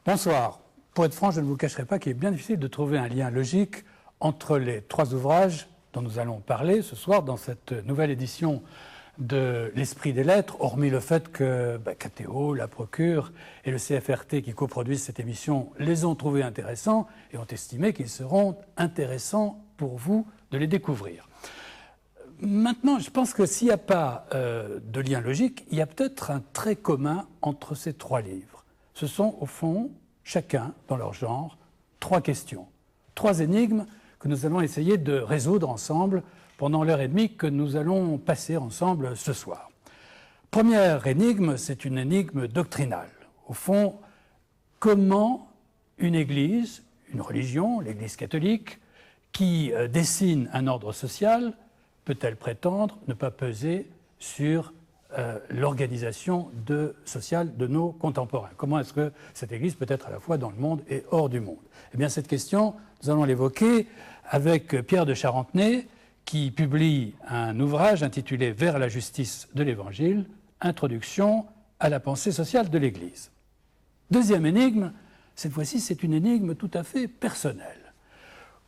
Bonsoir. Pour être franc, je ne vous cacherai pas qu'il est bien difficile de trouver un lien logique entre les trois ouvrages dont nous allons parler ce soir dans cette nouvelle édition de l'Esprit des Lettres, hormis le fait que KTO, la Procure et le CFRT qui coproduisent cette émission les ont trouvés intéressants et ont estimé qu'ils seront intéressants pour vous de les découvrir. Maintenant, je pense que s'il n'y a pas de lien logique, il y a peut-être un trait commun entre ces trois livres. Ce sont, au fond, chacun, dans leur genre, trois questions, trois énigmes que nous allons essayer de résoudre ensemble pendant l'heure et demie que nous allons passer ensemble ce soir. Première énigme, c'est une énigme doctrinale. Au fond, comment une église, une religion, l'Église catholique, qui dessine un ordre social, peut-elle prétendre ne pas peser sur l'organisation sociale de nos contemporains? Comment est-ce que cette Église peut être à la fois dans le monde et hors du monde? Eh bien, cette question, nous allons l'évoquer avec Pierre de Charentenay, qui publie un ouvrage intitulé « Vers la justice de l'Évangile, introduction à la pensée sociale de l'Église ». Deuxième énigme, cette fois-ci, c'est une énigme tout à fait personnelle.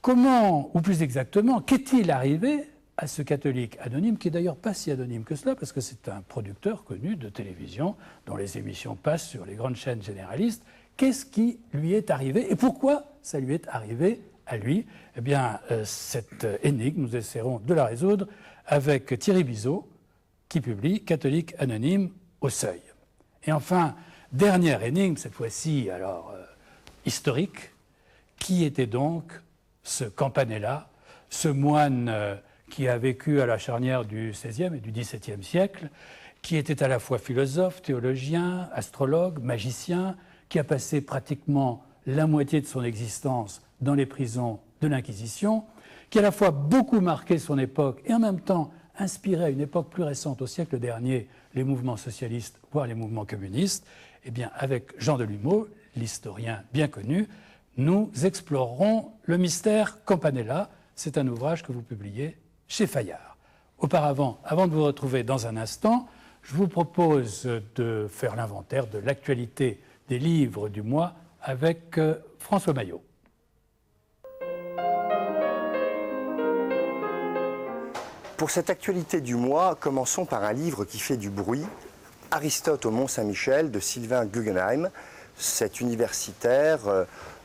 Comment, ou plus exactement, qu'est-il arrivé à ce catholique anonyme, qui est d'ailleurs pas si anonyme que cela, parce que c'est un producteur connu de télévision, dont les émissions passent sur les grandes chaînes généralistes. Qu'est-ce qui lui est arrivé et pourquoi ça lui est arrivé à lui? Eh bien, cette énigme, nous essaierons de la résoudre avec Thierry Bizot, qui publie Catholique anonyme au Seuil. Et enfin, dernière énigme, cette fois-ci, alors, historique, qui était donc ce Campanella, ce moine qui a vécu à la charnière du XVIe et du XVIIe siècle, qui était à la fois philosophe, théologien, astrologue, magicien, qui a passé pratiquement la moitié de son existence dans les prisons de l'Inquisition, qui à la fois beaucoup marqué son époque et en même temps inspiré à une époque plus récente, au siècle dernier, les mouvements socialistes, voire les mouvements communistes. Eh bien, avec Jean Delumeau, l'historien bien connu, nous explorerons le mystère Campanella. C'est un ouvrage que vous publiez chez Fayard. Auparavant, avant de vous retrouver dans un instant, je vous propose de faire l'inventaire de l'actualité des livres du mois avec François Maillot. Pour cette actualité du mois, commençons par un livre qui fait du bruit, Aristote au Mont-Saint-Michel de Sylvain Guggenheim. Cet universitaire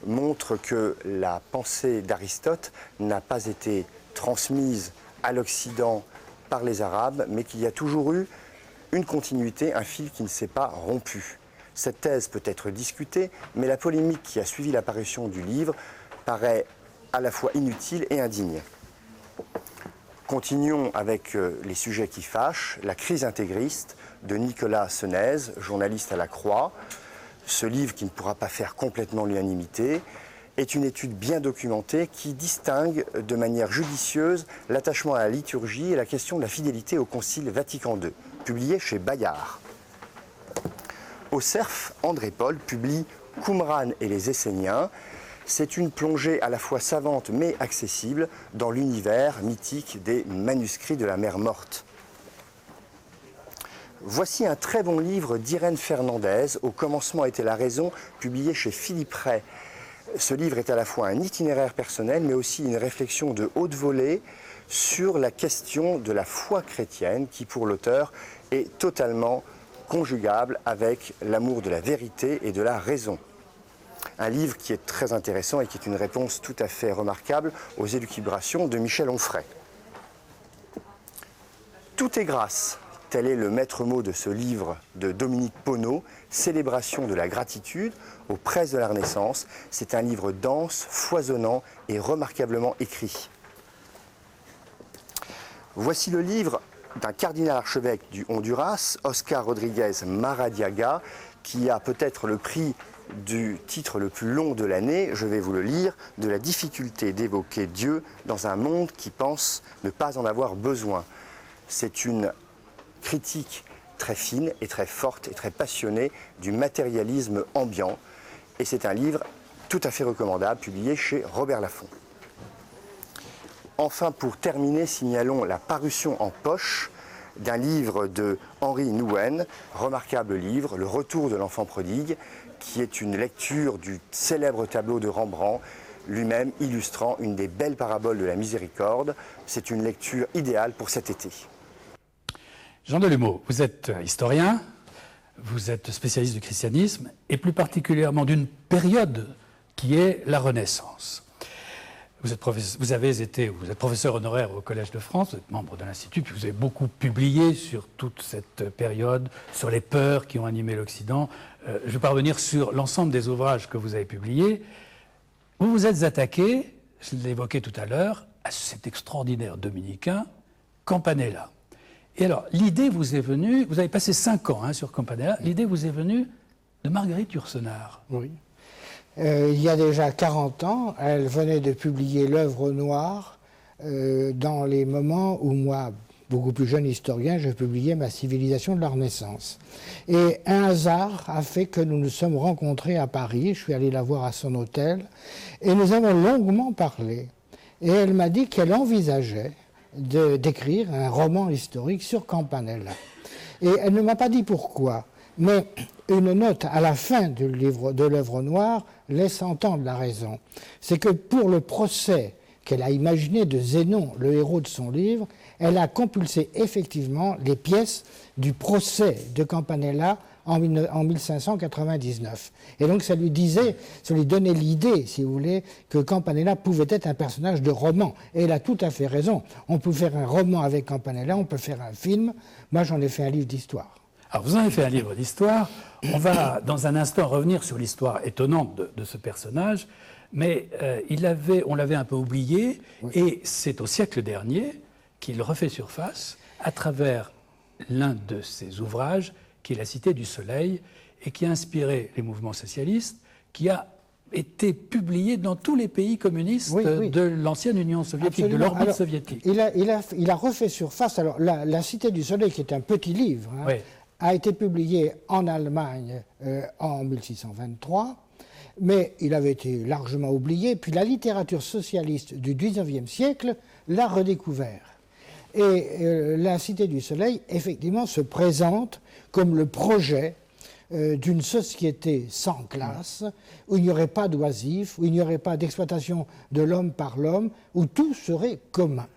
montre que la pensée d'Aristote n'a pas été transmise à l'Occident par les Arabes, mais qu'il y a toujours eu une continuité, un fil qui ne s'est pas rompu. Cette thèse peut être discutée, mais la polémique qui a suivi l'apparition du livre paraît à la fois inutile et indigne. Continuons avec les sujets qui fâchent. La crise intégriste de Nicolas Senez, journaliste à la Croix. Ce livre, qui ne pourra pas faire complètement l'unanimité, est une étude bien documentée qui distingue de manière judicieuse l'attachement à la liturgie et la question de la fidélité au Concile Vatican II, publié chez Bayard. Au Cerf, André Paul publie Qumran et les Esséniens. C'est une plongée à la fois savante mais accessible dans l'univers mythique des manuscrits de la mer Morte. Voici un très bon livre d'Irène Fernandez, Au commencement était la raison, publié chez Philippe Ray. Ce livre est à la fois un itinéraire personnel, mais aussi une réflexion de haute volée sur la question de la foi chrétienne, qui pour l'auteur est totalement conjugable avec l'amour de la vérité et de la raison. Un livre qui est très intéressant et qui est une réponse tout à fait remarquable aux élucubrations de Michel Onfray. Tout est grâce. Tel est le maître mot de ce livre de Dominique Poneau, Célébration de la gratitude aux presses de la Renaissance. C'est un livre dense, foisonnant et remarquablement écrit. Voici le livre d'un cardinal archevêque du Honduras, Oscar Rodriguez Maradiaga, qui a peut-être le prix du titre le plus long de l'année, je vais vous le lire, de la difficulté d'évoquer Dieu dans un monde qui pense ne pas en avoir besoin. C'est une critique très fine et très forte et très passionnée du matérialisme ambiant. Et c'est un livre tout à fait recommandable, publié chez Robert Laffont. Enfin, pour terminer, signalons la parution en poche d'un livre de Henri Nouwen, remarquable livre, Le Retour de l'enfant prodigue, qui est une lecture du célèbre tableau de Rembrandt, lui-même illustrant une des belles paraboles de la miséricorde. C'est une lecture idéale pour cet été. Jean Delumeau, vous êtes historien, vous êtes spécialiste du christianisme, et plus particulièrement d'une période qui est la Renaissance. Vous êtes professeur honoraire au Collège de France, vous êtes membre de l'Institut, puis vous avez beaucoup publié sur toute cette période, sur les peurs qui ont animé l'Occident. Je ne vais pas revenir sur l'ensemble des ouvrages que vous avez publiés. Vous vous êtes attaqué, je l'ai évoqué tout à l'heure, à cet extraordinaire dominicain, Campanella. Et alors, l'idée vous est venue, vous avez passé 5 ans sur Campanella, l'idée vous est venue de Marguerite Yourcenar. Oui. Il y a déjà 40 ans, elle venait de publier L'œuvre noire dans les moments où moi, beaucoup plus jeune historien, je publiais Ma civilisation de la Renaissance. Et un hasard a fait que nous nous sommes rencontrés à Paris, je suis allé la voir à son hôtel, et nous avons longuement parlé. Et elle m'a dit qu'elle envisageait d'écrire un roman historique sur Campanella. Et elle ne m'a pas dit pourquoi, mais une note à la fin du livre de l'œuvre noire laisse entendre la raison. C'est que pour le procès qu'elle a imaginé de Zénon, le héros de son livre, elle a compulsé effectivement les pièces du procès de Campanella en 1599. Et donc ça lui donnait l'idée, si vous voulez, que Campanella pouvait être un personnage de roman. Et elle a tout à fait raison. On peut faire un roman avec Campanella, on peut faire un film. Moi, j'en ai fait un livre d'histoire. Alors, vous en avez fait un livre d'histoire. On va, dans un instant, revenir sur l'histoire étonnante de ce personnage. Mais on l'avait un peu oublié. Oui. Et c'est au siècle dernier qu'il refait surface à travers l'un de ses ouvrages, qui est La Cité du Soleil, et qui a inspiré les mouvements socialistes, qui a été publié dans tous les pays communistes de l'ancienne Union soviétique, de l'orbite soviétique. Il a refait surface. Alors, la Cité du Soleil, qui est un petit livre, a été publié en Allemagne en 1623, mais il avait été largement oublié. Puis la littérature socialiste du XIXe siècle l'a redécouvert. Et la Cité du Soleil, effectivement, se présente comme le projet d'une société sans classe, où il n'y aurait pas d'oisifs, où il n'y aurait pas d'exploitation de l'homme par l'homme, où tout serait commun.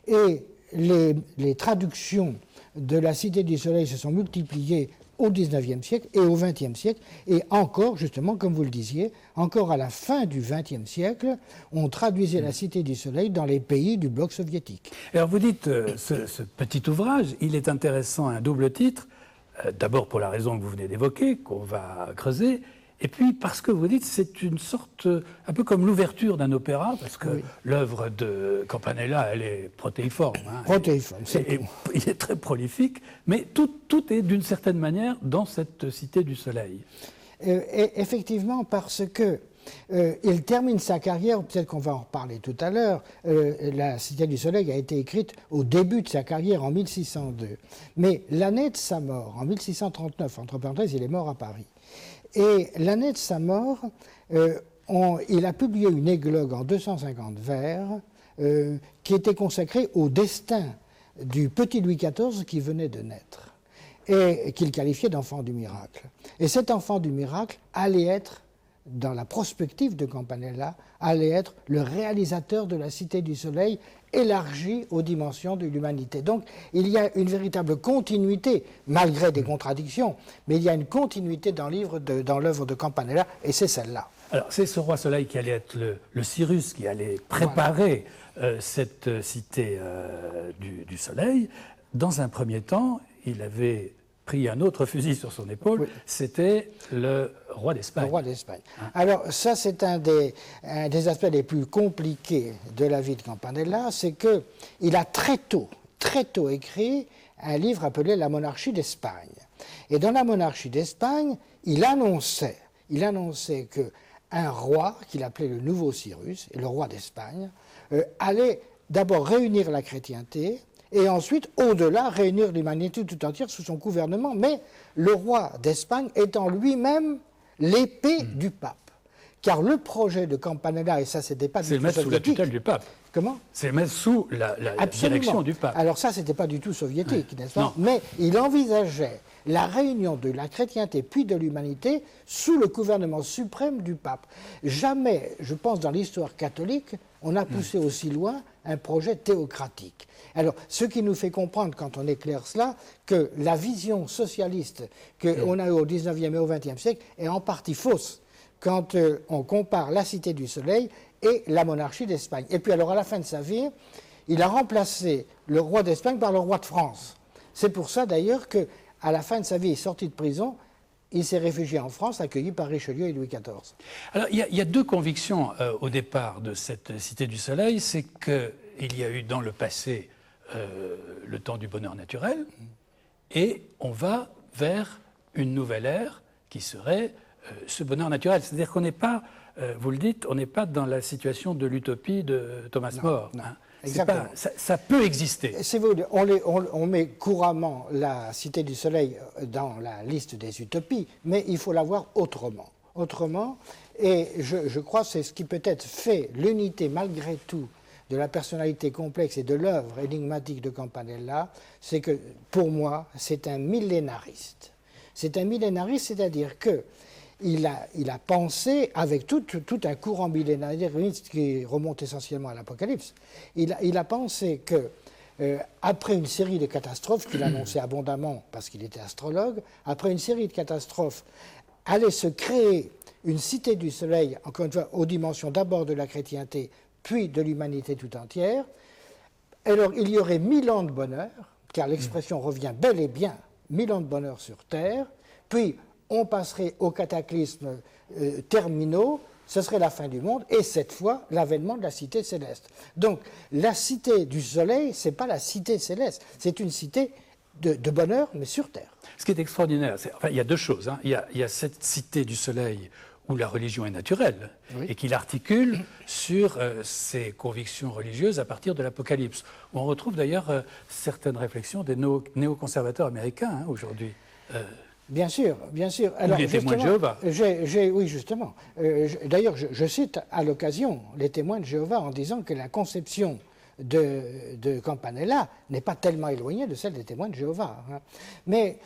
Et les traductions de la Cité du Soleil se sont multipliées au XIXe siècle et au XXe siècle, et encore, justement, comme vous le disiez, encore à la fin du XXe siècle, on traduisait la Cité du Soleil dans les pays du bloc soviétique. Alors vous dites, ce petit ouvrage, il est intéressant à un double titre, d'abord pour la raison que vous venez d'évoquer, qu'on va creuser, et puis parce que vous dites c'est une sorte, un peu comme l'ouverture d'un opéra, parce que l'œuvre de Campanella, elle est protéiforme. Protéiforme, il est très prolifique, mais tout est d'une certaine manière dans cette Cité du Soleil. Effectivement, parce que il termine sa carrière, peut-être qu'on va en reparler tout à l'heure, la Cité du Soleil a été écrite au début de sa carrière en 1602. Mais l'année de sa mort, en 1639, entre parenthèses, il est mort à Paris. Et l'année de sa mort, il a publié une églogue en 250 vers qui était consacrée au destin du petit Louis XIV qui venait de naître et qu'il qualifiait d'enfant du miracle. Et cet enfant du miracle allait être, dans la prospective de Campanella, allait être le réalisateur de la Cité du Soleil élargie aux dimensions de l'humanité. Donc il y a une véritable continuité, malgré des contradictions, mais il y a une continuité dans l'œuvre de Campanella, et c'est celle-là. Alors c'est ce roi Soleil qui allait être le Cyrus, qui allait préparer cette Cité du Soleil. Dans un premier temps, il avait pris un autre fusil sur son épaule, c'était le roi d'Espagne. Le roi d'Espagne. Alors ça, c'est un des aspects les plus compliqués de la vie de Campanella, c'est qu'il a très tôt écrit un livre appelé La monarchie d'Espagne. Et dans la monarchie d'Espagne, il annonçait qu'un roi, qu'il appelait le nouveau Cyrus, et le roi d'Espagne, allait d'abord réunir la chrétienté, et ensuite, au-delà, réunir l'humanité tout entière sous son gouvernement, mais le roi d'Espagne étant lui-même l'épée du pape. car le projet de Campanella, et ça c'était pas du tout c'est le mettre sous la soviétique. tutelle du pape. Comment? C'est le mettre sous la direction du pape. Alors ça, c'était pas du tout soviétique, n'est-ce pas? Non. Mais il envisageait la réunion de la chrétienté puis de l'humanité sous le gouvernement suprême du pape. Jamais, je pense, dans l'histoire catholique, on a poussé aussi loin un projet théocratique. Alors, ce qui nous fait comprendre, quand on éclaire cela, que la vision socialiste qu'on a eue au XIXe et au XXe siècle est en partie fausse quand on compare la Cité du Soleil et la monarchie d'Espagne. Et puis alors, à la fin de sa vie, il a remplacé le roi d'Espagne par le roi de France. C'est pour ça, d'ailleurs, qu'à la fin de sa vie, il est sorti de prison, il s'est réfugié en France, accueilli par Richelieu et Louis XIV. Alors, il y a deux convictions au départ de cette Cité du Soleil. C'est qu'il y a eu dans le passé le temps du bonheur naturel, et on va vers une nouvelle ère qui serait ce bonheur naturel. C'est-à-dire qu'on n'est pas, vous le dites, on n'est pas dans la situation de l'utopie de Thomas More. Non. Hein. Exactement. Ça peut exister. On met couramment la Cité du Soleil dans la liste des utopies, mais il faut la voir autrement. Et je crois que c'est ce qui peut-être fait l'unité malgré tout de la personnalité complexe et de l'œuvre énigmatique de Campanella, c'est que pour moi, c'est un millénariste. C'est un millénariste, c'est-à-dire que il a pensé, avec tout un courant millénariste qui remonte essentiellement à l'Apocalypse, il a pensé que, après une série de catastrophes qu'il annonçait abondamment parce qu'il était astrologue, après une série de catastrophes, allait se créer une cité du soleil, encore une fois, aux dimensions d'abord de la chrétienté, puis de l'humanité tout entière. Alors, il y aurait 1000 ans de bonheur, car l'expression revient bel et bien, 1000 ans de bonheur sur Terre, puis on passerait aux cataclysmes terminaux, ce serait la fin du monde, et cette fois, l'avènement de la cité céleste. Donc, la cité du soleil, ce n'est pas la cité céleste, c'est une cité de bonheur, mais sur Terre. Ce qui est extraordinaire, il y a deux choses. Hein. Il y a cette cité du soleil où la religion est naturelle, oui, et qu'il articule sur ses convictions religieuses à partir de l'Apocalypse. On retrouve d'ailleurs certaines réflexions des néoconservateurs américains aujourd'hui. Bien sûr, bien sûr. Alors, les témoins de Jéhovah. Oui, justement. D'ailleurs, je cite à l'occasion les témoins de Jéhovah en disant que la conception de Campanella n'est pas tellement éloignée de celle des témoins de Jéhovah. Hein. Mais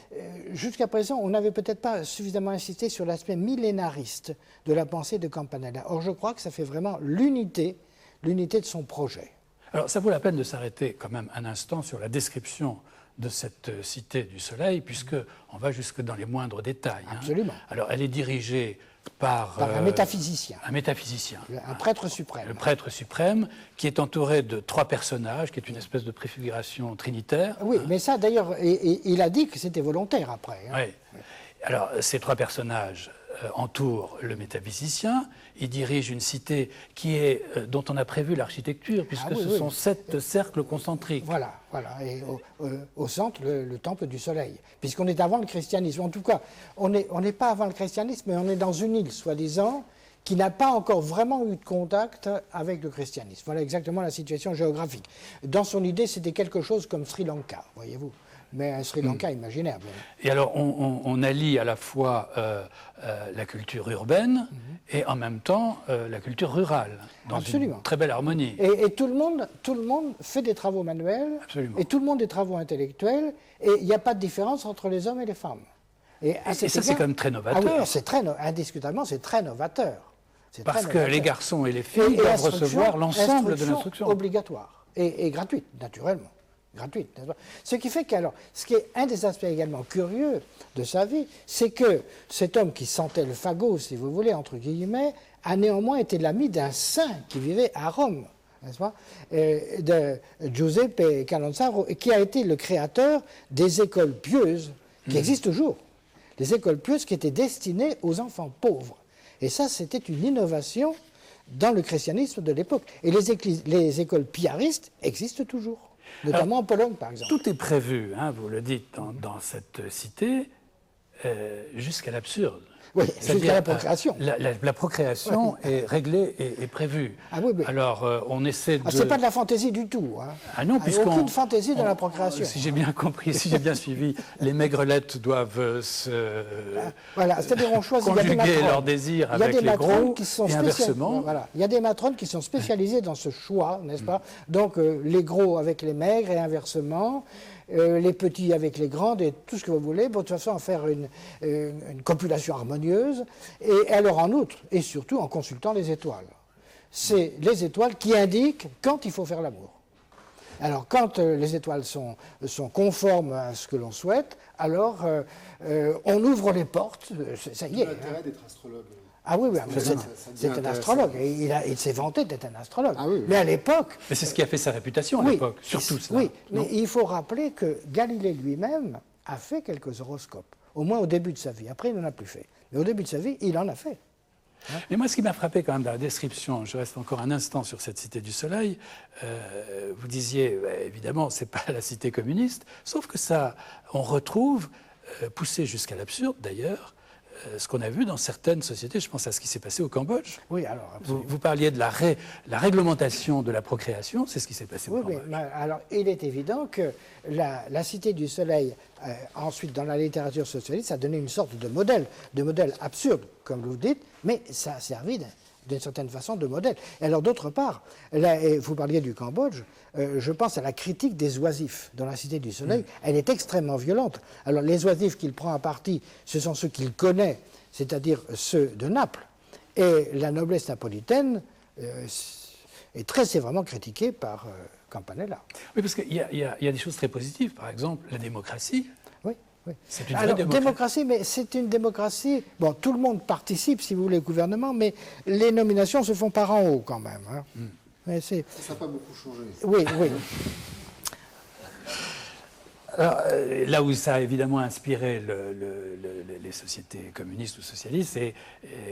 jusqu'à présent, on n'avait peut-être pas suffisamment insisté sur l'aspect millénariste de la pensée de Campanella. Or, je crois que ça fait vraiment l'unité de son projet. Alors, ça vaut la peine de s'arrêter quand même un instant sur la description de cette cité du soleil, puisqu'on va jusque dans les moindres détails. Absolument. Hein. Alors, elle est dirigée par un métaphysicien. Un métaphysicien. Un prêtre suprême. Le prêtre suprême, qui est entouré de 3 personnages, qui est une espèce de préfiguration trinitaire. Oui, mais ça, d'ailleurs, il a dit que c'était volontaire après. Hein. Oui. Alors, ces 3 personnages entourent le métaphysicien. Il dirige une cité dont on a prévu l'architecture, puisque ce sont 7 cercles concentriques. Voilà. Et au centre, le temple du soleil. Puisqu'on est avant le christianisme. En tout cas, on n'est pas avant le christianisme, mais on est dans une île, soi-disant, qui n'a pas encore vraiment eu de contact avec le christianisme. Voilà exactement la situation géographique. Dans son idée, c'était quelque chose comme Sri Lanka, voyez-vous. Mais un Sri Lanka imaginaire. Et alors, on allie à la fois la culture urbaine et en même temps la culture rurale, dans Absolument. Une très belle harmonie. Et tout le monde fait des travaux manuels, Absolument. Et tout le monde des travaux intellectuels, et il n'y a pas de différence entre les hommes et les femmes. Et ça, c'est quand même très novateur. Ah oui, indiscutablement, c'est très novateur. Parce que les garçons et les filles doivent recevoir l'ensemble de l'instruction. Obligatoire et gratuite, naturellement. Gratuite. Ce qui fait ce qui est un des aspects également curieux de sa vie, c'est que cet homme qui sentait le fagot, si vous voulez, entre guillemets, a néanmoins été l'ami d'un saint qui vivait à Rome, n'est-ce pas, de Giuseppe Calanzaro, qui a été le créateur des écoles pieuses, qui existent toujours, des écoles pieuses qui étaient destinées aux enfants pauvres. Et ça, c'était une innovation dans le christianisme de l'époque. Et les écoles piaristes existent toujours. Notamment en Pologne, par exemple. Tout est prévu, hein, vous le dites, dans cette cité, jusqu'à l'absurde. Oui, C'est-à-dire, jusqu'à la procréation. La procréation est réglée et prévue. Ah oui, mais... Alors, on essaie de... c'est pas de la fantaisie du tout. Hein. Ah non, puisqu'on... Aucune fantaisie de la procréation. Si j'ai bien compris, si j'ai bien suivi, les maigrelettes doivent se... Voilà, c'est-à-dire on choisit... conjuguer leurs désirs avec les gros et inversement. Voilà. Il y a des matrones qui sont spécialisées dans ce choix, n'est-ce pas? Donc, les gros avec les maigres et inversement... les petits avec les grandes et tout ce que vous voulez, pour de toute façon en faire une copulation harmonieuse, et alors en outre, et surtout en consultant les étoiles. C'est les étoiles qui indiquent quand il faut faire l'amour. Alors quand les étoiles sont conformes à ce que l'on souhaite, alors on ouvre les portes, ça y est. C'est l'intérêt d'être astrologue. Ah oui, c'est un intéressant. astrologue. Et il s'est vanté d'être un astrologue. Ah oui. Mais à l'époque... Mais c'est ce qui a fait sa réputation à l'époque, surtout cela. Oui, mais il faut rappeler que Galilée lui-même a fait quelques horoscopes, au moins au début de sa vie. Après, il n'en a plus fait. Mais au début de sa vie, il en a fait. Mais moi, ce qui m'a frappé quand même dans la description, je reste encore un instant sur cette cité du Soleil, vous disiez, évidemment, c'est pas la cité communiste, sauf que ça, on retrouve, poussé jusqu'à l'absurde d'ailleurs, ce qu'on a vu dans certaines sociétés, je pense à ce qui s'est passé au Cambodge. Oui, alors, absolument. Vous parliez de la réglementation de la procréation, c'est ce qui s'est passé au Cambodge. Oui, mais alors, il est évident que la Cité du Soleil, ensuite, dans la littérature socialiste, ça a donné une sorte de modèle absurde, comme vous dites, mais ça a servi d'une certaine façon de modèle. Et alors, d'autre part, là, vous parliez du Cambodge, je pense à la critique des oisifs dans la Cité du Soleil. Elle est extrêmement violente. Alors, les oisifs qu'il prend à partie, ce sont ceux qu'il connaît, c'est-à-dire ceux de Naples. Et la noblesse napolitaine est très sévèrement critiquée par Campanella. Oui, parce qu'il y a des choses très positives. Par exemple, la démocratie. Oui. Oui. C'est une vraie démocratie, mais c'est une démocratie... Bon, tout le monde participe, si vous voulez, au gouvernement, mais les nominations se font par en haut, quand même. Hein. Mais ça n'a pas beaucoup changé. Oui, oui. Alors, là où ça a évidemment inspiré les sociétés communistes ou socialistes, c'est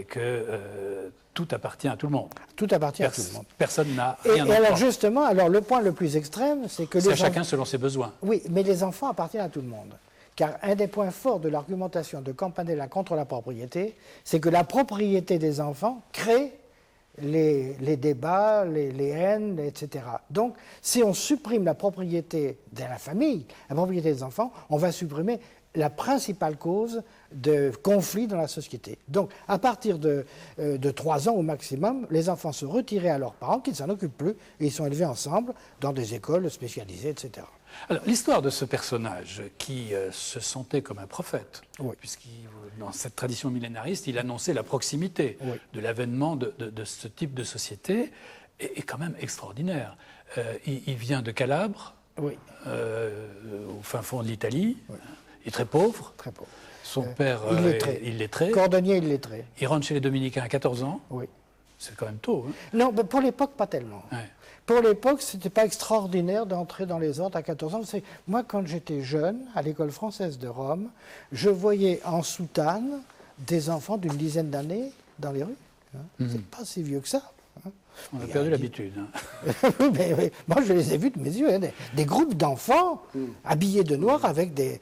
que tout appartient à tout le monde. Tout appartient à tout le monde. Personne n'a rien à Et alors justement, le point le plus extrême, c'est que... C'est à chacun selon ses besoins. Oui, mais les enfants appartiennent à tout le monde. Car un des points forts de l'argumentation de Campanella contre la propriété, c'est que la propriété des enfants crée les débats, les haines, etc. Donc, si on supprime la propriété de la famille, la propriété des enfants, on va supprimer la principale cause de conflit dans la société. Donc, à partir de 3 ans au maximum, les enfants sont retirés à leurs parents, qui ne s'en occupent plus, et ils sont élevés ensemble dans des écoles spécialisées, etc. Alors, l'histoire de ce personnage qui se sentait comme un prophète, puisque dans cette tradition millénariste, il annonçait la proximité de l'avènement de ce type de société, est quand même extraordinaire. Il vient de Calabre, au fin fond de l'Italie, il est très pauvre. Très pauvre. Son père est illettré. Cordonnier illettré. Il rentre chez les Dominicains à 14 ans. Oui. C'est quand même tôt. Hein. Non, mais pour l'époque, pas tellement. Ouais. Pour l'époque, ce n'était pas extraordinaire d'entrer dans les ordres à 14 ans. Moi, quand j'étais jeune, à l'école française de Rome, je voyais en soutane des enfants d'une dizaine d'années dans les rues. Hein. C'est pas si vieux que ça. Hein. On a perdu l'habitude. Hein. mais, moi, je les ai vus de mes yeux. Hein, des groupes d'enfants habillés de noir avec des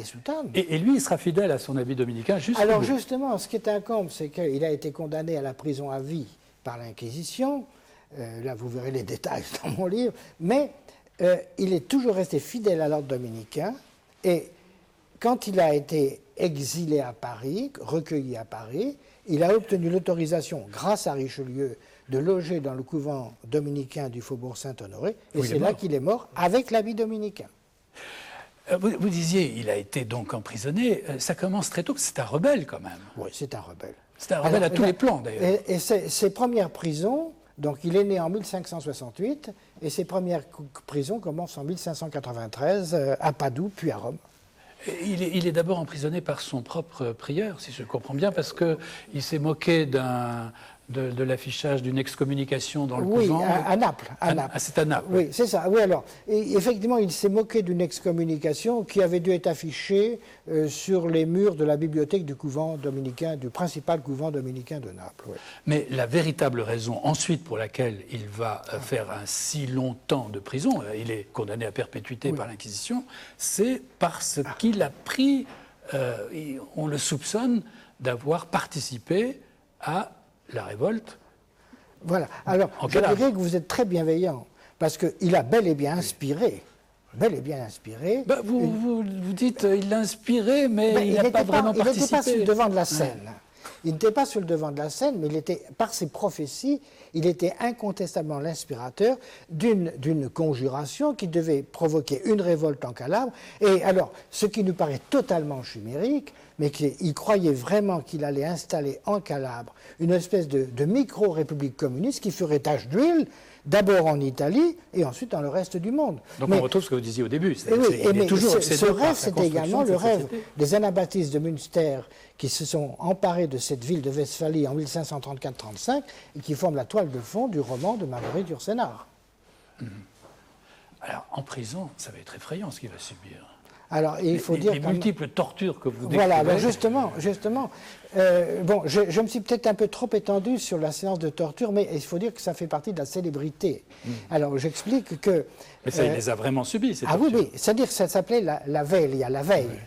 soutanes. Et lui, il sera fidèle à son habit dominicain jusqu'au Alors bout. justement, ce qui est incombe, c'est qu'il a été condamné à la prison à vie par l'Inquisition. Là, vous verrez les détails dans mon livre. Mais il est toujours resté fidèle à l'ordre dominicain. Et quand il a été exilé à Paris, recueilli à Paris, il a obtenu l'autorisation, grâce à Richelieu, de loger dans le couvent dominicain du Faubourg Saint-Honoré. Et c'est là qu'il est mort, avec l'habit dominicain. Vous disiez, il a été donc emprisonné. Ça commence très tôt, c'est un rebelle quand même. Oui, c'est un rebelle. C'est un rebelle à tous les plans, d'ailleurs. Et ses premières prisons, donc il est né en 1568, et ses premières prisons commencent en 1593 à Padoue, puis à Rome. Il est d'abord emprisonné par son propre prieur, si je comprends bien, parce qu'il s'est moqué de l'affichage d'une excommunication dans le couvent. Oui, à Naples. C'est à Naples. Oui, c'est ça. Oui, alors, et effectivement, il s'est moqué d'une excommunication qui avait dû être affichée sur les murs de la bibliothèque du couvent dominicain, du principal couvent dominicain de Naples. Oui. Mais la véritable raison ensuite pour laquelle il va faire un si long temps de prison, il est condamné à perpétuité par l'Inquisition, c'est parce qu'il a pris, on le soupçonne d'avoir participé à la révolte. Voilà. Alors, je dirais que vous êtes très bienveillant, parce qu'il a bel et bien inspiré. Bel et bien inspiré. Vous dites il l'a inspiré, mais il n'a pas vraiment participé. Il n'était pas sur le devant de la scène. Ouais. Il n'était pas sur le devant de la scène, mais il était, par ses prophéties, il était incontestablement l'inspirateur d'une conjuration qui devait provoquer une révolte en Calabre. Et alors, ce qui nous paraît totalement chimérique, mais qu'il croyait vraiment qu'il allait installer en Calabre une espèce de micro-république communiste qui ferait tache d'huile, d'abord en Italie et ensuite dans le reste du monde. Donc on retrouve ce que vous disiez au début. Ce rêve, c'était également le rêve des anabaptistes de Münster qui se sont emparés de cette ville de Westphalie en 1534-35 et qui forment la toile de fond du roman de Marguerite Yourcenar. Alors, en prison, ça va être effrayant ce qu'il va subir. Alors, il faut dire les multiples tortures que vous décrivez. Voilà, alors justement, bon, je me suis peut-être un peu trop étendu sur la séance de torture, mais il faut dire que ça fait partie de la célébrité. Alors, j'explique que... Mais ça, il les a vraiment subis, ces tortures. Ah oui, c'est-à-dire que ça s'appelait la veille, la veille. Oui.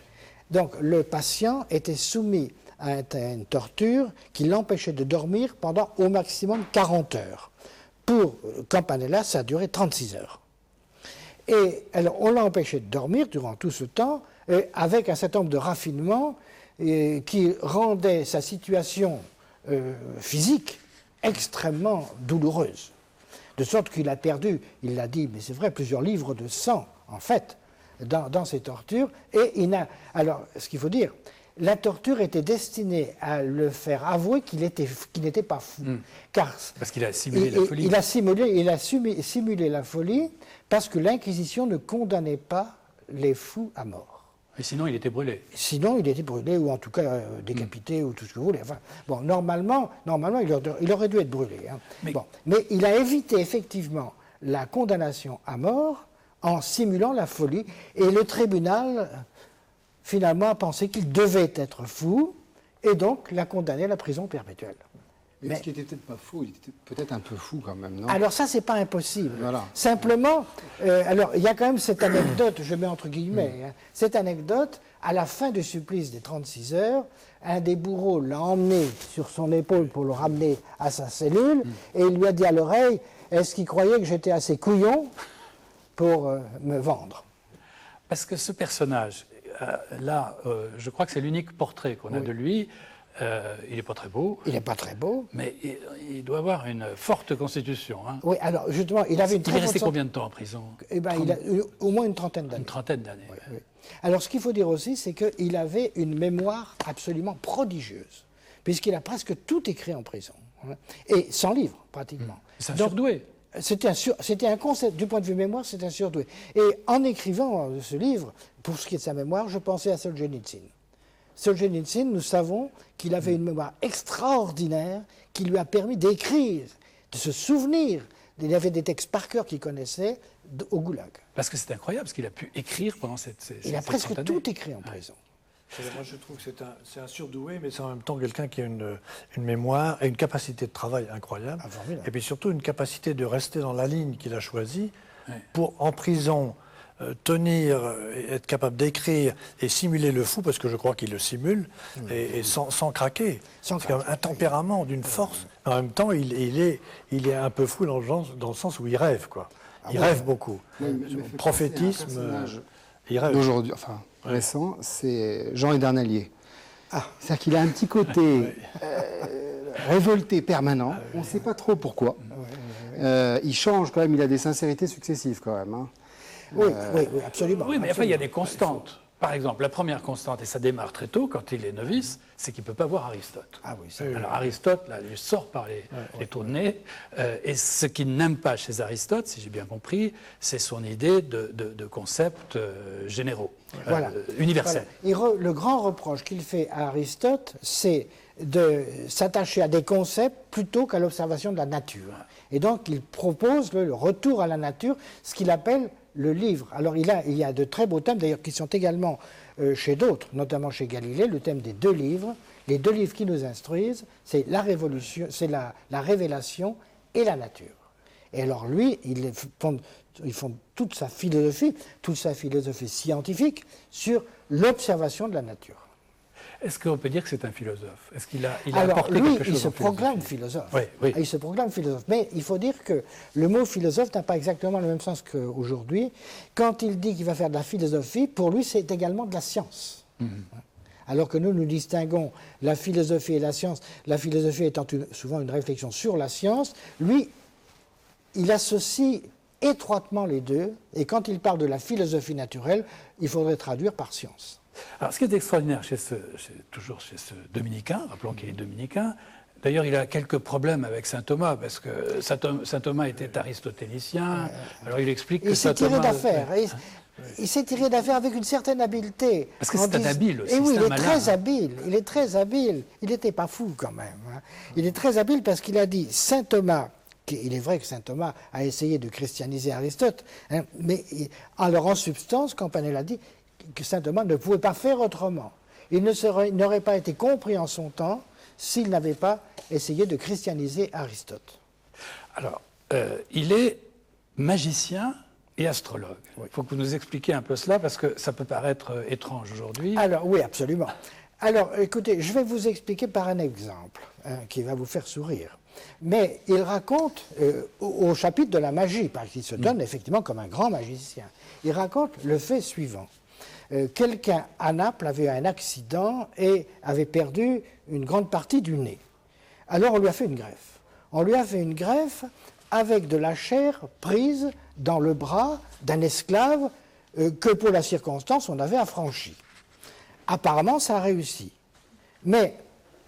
Donc, le patient était soumis à une torture qui l'empêchait de dormir pendant au maximum 40 heures. Pour Campanella, ça a duré 36 heures. Et alors, on l'a empêché de dormir durant tout ce temps, avec un certain nombre de raffinements qui rendaient sa situation physique extrêmement douloureuse. De sorte qu'il a perdu, il l'a dit, mais c'est vrai, plusieurs livres de sang, en fait, dans ces tortures. Et alors, ce qu'il faut dire, la torture était destinée à le faire avouer qu'il n'était pas fou. Parce qu'il a simulé la folie. Il a simulé la folie parce que l'Inquisition ne condamnait pas les fous à mort. Et sinon, il était brûlé. Sinon, il était brûlé, ou en tout cas décapité, ou tout ce que vous voulez. Enfin, bon, normalement il aurait dû être brûlé. Hein. Mais il a évité effectivement la condamnation à mort en simulant la folie. Et le tribunal, finalement, a pensé qu'il devait être fou, et donc l'a condamné à la prison perpétuelle. Mais ce qui n'était peut-être pas fou, il était peut-être un peu fou quand même, non? Alors ça, c'est pas impossible. Voilà. Simplement, alors il y a quand même cette anecdote, je mets entre guillemets, hein, cette anecdote, à la fin du supplice des 36 heures, un des bourreaux l'a emmené sur son épaule pour le ramener à sa cellule, et il lui a dit à l'oreille, est-ce qu'il croyait que j'étais assez couillon pour me vendre? Parce que ce personnage, là, je crois que c'est l'unique portrait qu'on a de lui. Il n'est pas très beau. Il n'est pas très beau. Mais il doit avoir une forte constitution. Hein. Oui, alors justement, il avait une très Il est resté combien de temps en prison? Eh ben, il a au moins une trentaine d'années. Une trentaine d'années. Oui, oui. Alors ce qu'il faut dire aussi, c'est qu'il avait une mémoire absolument prodigieuse, puisqu'il a presque tout écrit en prison. Hein, et sans livre, pratiquement. C'est un surdoué. C'était un concept, du point de vue mémoire, c'est un surdoué. Et en écrivant ce livre, pour ce qui est de sa mémoire, je pensais à Solzhenitsyn. Solzhenitsyn, nous savons qu'il avait une mémoire extraordinaire qui lui a permis d'écrire, de se souvenir. Il avait des textes par cœur qu'il connaissait au goulag. Parce que c'est incroyable, parce qu'il a pu écrire pendant cette Il a presque tout écrit en prison. Moi, je trouve que c'est un surdoué, mais c'est en même temps quelqu'un qui a une mémoire et une capacité de travail incroyable. Et puis surtout une capacité de rester dans la ligne qu'il a choisie pour, en prison, tenir, être capable d'écrire et simuler le fou, parce que je crois qu'il le simule, et sans craquer. C'est comme un tempérament d'une force. En même temps, il est un peu fou dans le sens où il rêve, quoi. Il rêve beaucoup. Prophétisme, il rêve. D'aujourd'hui, enfin, récent, c'est Jean Edernalier. C'est-à-dire qu'il a un petit côté révolté permanent. On ne sait pas trop pourquoi. Il change quand même, il a des sincérités successives quand même. Hein. Oui, absolument. Oui, mais enfin, il y a des constantes. Par exemple, la première constante, et ça démarre très tôt, quand il est novice, c'est qu'il ne peut pas voir Aristote. Ah oui, alors Aristote, là, lui sort par les trous de nez, et ce qu'il n'aime pas chez Aristote, si j'ai bien compris, c'est son idée de concepts généraux, universels. Voilà. Et le grand reproche qu'il fait à Aristote, c'est de s'attacher à des concepts plutôt qu'à l'observation de la nature. Et donc, il propose le retour à la nature, ce qu'il appelle le livre. Alors, il y a de très beaux thèmes, d'ailleurs, qui sont également chez d'autres, notamment chez Galilée, le thème des deux livres. Les deux livres qui nous instruisent, c'est la révolution, c'est la révélation et la nature. Et alors, lui, il fonde toute sa philosophie scientifique sur l'observation de la nature. Est-ce qu'on peut dire que c'est un philosophe? Est-ce qu'il a Alors, apporté lui, quelque chose il se en proclame philosophie? philosophe. Oui, oui. Il se proclame philosophe. Mais il faut dire que le mot philosophe n'a pas exactement le même sens qu'aujourd'hui. Quand il dit qu'il va faire de la philosophie, pour lui, c'est également de la science. Alors que nous distinguons la philosophie et la science, la philosophie étant souvent une réflexion sur la science, lui, il associe étroitement les deux, et quand il parle de la philosophie naturelle, il faudrait traduire par science. Alors, ce qui est extraordinaire toujours chez ce dominicain, rappelons qu'il est dominicain, d'ailleurs, il a quelques problèmes avec saint Thomas, parce que saint Thomas était aristotélicien, alors il explique que saint Thomas... Il s'est tiré d'affaire avec une certaine habileté. Parce que c'est un habile aussi. Et oui, il est très habile. Il est très habile. Il n'était pas fou quand même. Hein. Il est très habile parce qu'il a dit saint Thomas. Il est vrai que saint Thomas a essayé de christianiser Aristote, hein, mais alors en substance, Campanella a dit que saint Thomas ne pouvait pas faire autrement. Il n'aurait pas été compris en son temps s'il n'avait pas essayé de christianiser Aristote. Alors, il est magicien et astrologue. Il faut que vous nous expliquiez un peu cela, parce que ça peut paraître étrange aujourd'hui. Alors, oui, absolument. Alors, écoutez, je vais vous expliquer par un exemple qui va vous faire sourire. Mais il raconte, au chapitre de la magie, parce qu'il se donne effectivement comme un grand magicien, il raconte le fait suivant. Quelqu'un à Naples avait eu un accident et avait perdu une grande partie du nez. Alors on lui a fait une greffe. On lui a fait une greffe avec de la chair prise dans le bras d'un esclave que pour la circonstance on avait affranchi. Apparemment ça a réussi. Mais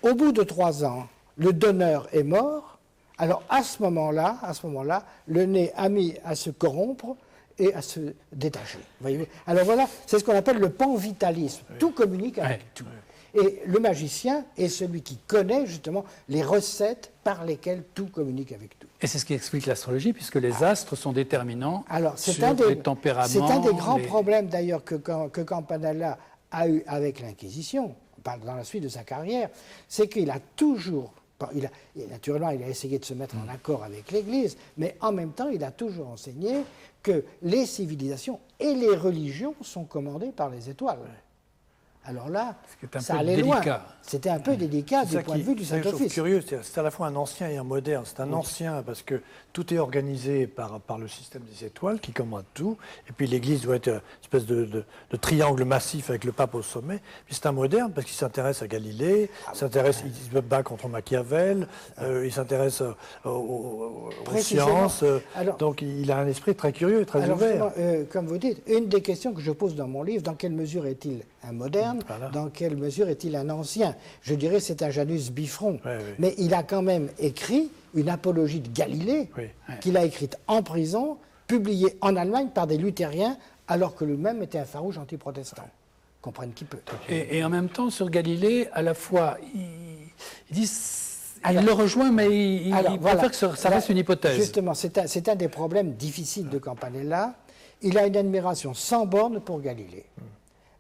au bout de 3 ans, le donneur est mort. Alors à ce moment-là, le nez a mis à se corrompre et à se détacher. Voyez-vous. Alors voilà, c'est ce qu'on appelle le panvitalisme. Oui. Tout communique avec tout. Et le magicien est celui qui connaît justement les recettes par lesquelles tout communique avec tout. Et c'est ce qui explique l'astrologie, puisque les astres sont déterminants sur les tempéraments. C'est un des grands problèmes d'ailleurs que Campanella a eu avec l'Inquisition, dans la suite de sa carrière, c'est qu'il a toujours... naturellement, il a essayé de se mettre en accord avec l'Église, mais en même temps, il a toujours enseigné que les civilisations et les religions sont commandées par les étoiles. Alors là, ça allait loin. C'était un peu délicat du point de vue du Saint-Office. C'est curieux, c'est à la fois un ancien et un moderne. C'est un ancien parce que tout est organisé par le système des étoiles qui commande tout. Et puis l'Église doit être une espèce de triangle massif avec le pape au sommet. Puis c'est un moderne parce qu'il s'intéresse à Galilée, il se bat contre Machiavel, il s'intéresse aux sciences. Donc il a un esprit très curieux et très ouvert. Comme vous dites, une des questions que je pose dans mon livre, dans quelle mesure est-il un moderne, dans quelle mesure est-il un ancien? Je dirais c'est un Janus bifront. Oui. Mais il a quand même écrit une apologie de Galilée, qu'il a écrite en prison, publiée en Allemagne par des luthériens, alors que lui-même était un farouche anti-protestant. Comprenne qui peut. Et en même temps, sur Galilée, à la fois, il dit... il le rejoint, mais il préfère que ça reste une hypothèse. Justement, c'est un des problèmes difficiles de Campanella. Il a une admiration sans borne pour Galilée.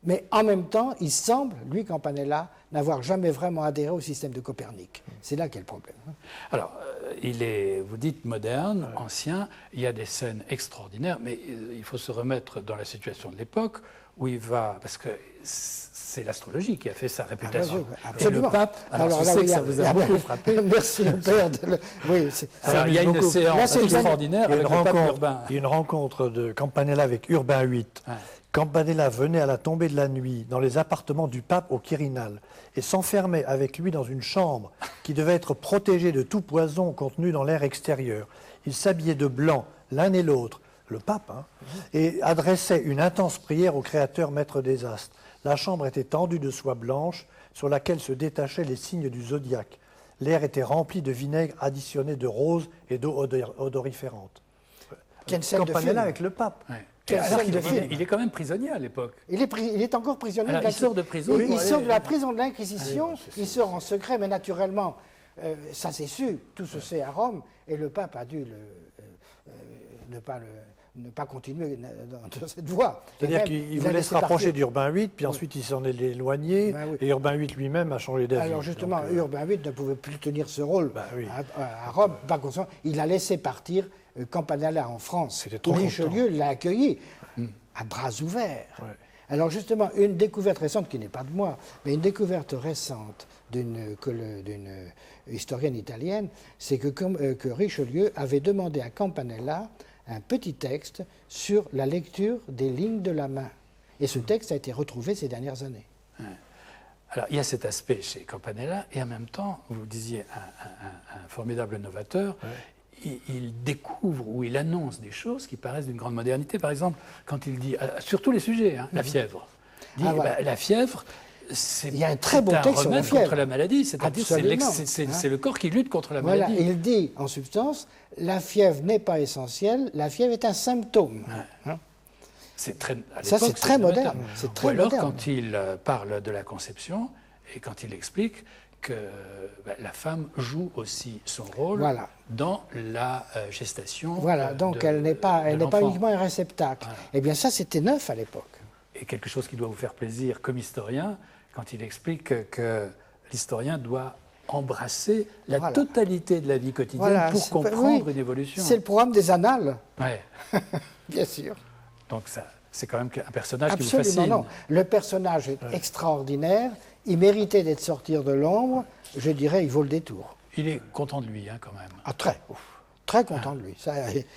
Mais en même temps, il semble, lui, Campanella, n'avoir jamais vraiment adhéré au système de Copernic. C'est là qu'est le problème. Alors, il est, vous dites, moderne, ancien, il y a des scènes extraordinaires, mais il faut se remettre dans la situation de l'époque où il va... Parce que c'est l'astrologie qui a fait sa réputation. Et le pape, alors je sais que ça vous a beaucoup frappé. Merci, Père. Alors, il y a une séance extraordinaire avec le pape Urbain. Il y a une rencontre de Campanella avec Urbain VIII. Campanella venait à la tombée de la nuit dans les appartements du pape au Quirinal et s'enfermait avec lui dans une chambre qui devait être protégée de tout poison contenu dans l'air extérieur. Ils s'habillaient de blanc, l'un et l'autre, le pape, et adressaient une intense prière au Créateur maître des astres. La chambre était tendue de soie blanche sur laquelle se détachaient les signes du zodiaque. L'air était rempli de vinaigre additionné de roses et d'eau odoriférante. Campanella avec le pape. Alors il est quand même prisonnier à l'époque. Il est encore prisonnier. Alors, il sort de prison. Il sort de la prison de l'Inquisition, il sort en secret, mais naturellement, ça s'est su, tout se sait à Rome, et le pape a dû ne pas continuer dans cette voie. C'est-à-dire qu'il voulait se rapprocher d'Urbain VIII, puis ensuite il s'en est éloigné, et Urbain VIII lui-même a changé d'avis. Alors justement, Urbain VIII ne pouvait plus tenir ce rôle à Rome. Par contre, il a laissé partir Campanella en France. Richelieu l'a accueilli à bras ouverts. Alors justement, une découverte récente, qui n'est pas de moi, mais une découverte récente d'une historienne italienne, c'est que Richelieu avait demandé à Campanella un petit texte sur la lecture des lignes de la main. Et ce texte a été retrouvé ces dernières années. Alors, il y a cet aspect chez Campanella, et en même temps, vous disiez, un formidable novateur, il découvre ou il annonce des choses qui paraissent d'une grande modernité. Par exemple, quand il dit, sur tous les sujets, la fièvre. Il dit, voilà. La fièvre, c'est il y a un très bon texte sur la remède fièvre. contre la maladie, c'est-à-dire c'est le corps qui lutte contre la maladie. Voilà, il dit, en substance, la fièvre n'est pas essentielle, la fièvre est un symptôme. Hein? Ça, c'est très moderne. Ou alors, quand il parle de la conception, et quand il explique que la femme joue aussi son rôle dans la gestation. Voilà, donc elle n'est pas uniquement un réceptacle. Voilà. Eh bien ça, c'était neuf à l'époque. Et quelque chose qui doit vous faire plaisir comme historien, quand il explique que l'historien doit embrasser la totalité de la vie quotidienne pour comprendre une évolution. C'est le programme des annales. Ouais. Bien sûr. Donc c'est quand même un personnage qui vous fascine. Non. Le personnage est extraordinaire. Il méritait d'être sorti de l'ombre. Je dirais, il vaut le détour. Il est content de lui, quand même. Ah, très content de lui. Ça,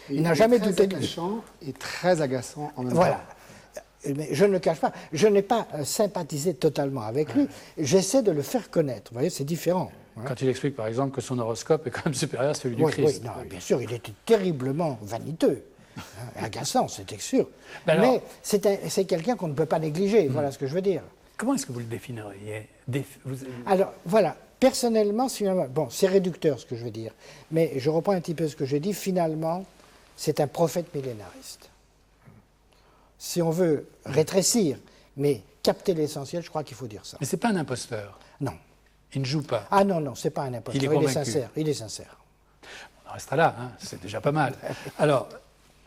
il n'a jamais douté de lui. Très attachant et très agaçant en même temps. Voilà. Mais je ne le cache pas. Je n'ai pas sympathisé totalement avec lui. J'essaie de le faire connaître. Vous voyez, c'est différent. Quand il explique, par exemple, que son horoscope est quand même supérieur à celui du Christ. Oui, non, bien sûr, il était terriblement vaniteux. Agaçant, c'était sûr. Mais c'est quelqu'un qu'on ne peut pas négliger, voilà ce que je veux dire. Comment est-ce que vous le définiriez Alors, voilà, personnellement, bon, c'est réducteur ce que je veux dire, mais je reprends un petit peu ce que j'ai dit, finalement, c'est un prophète millénariste. Si on veut rétrécir, mais capter l'essentiel, je crois qu'il faut dire ça. Mais ce n'est pas un imposteur. Non. Il ne joue pas. Ah non, c'est pas un imposteur, il est sincère. On restera là, c'est déjà pas mal. Alors,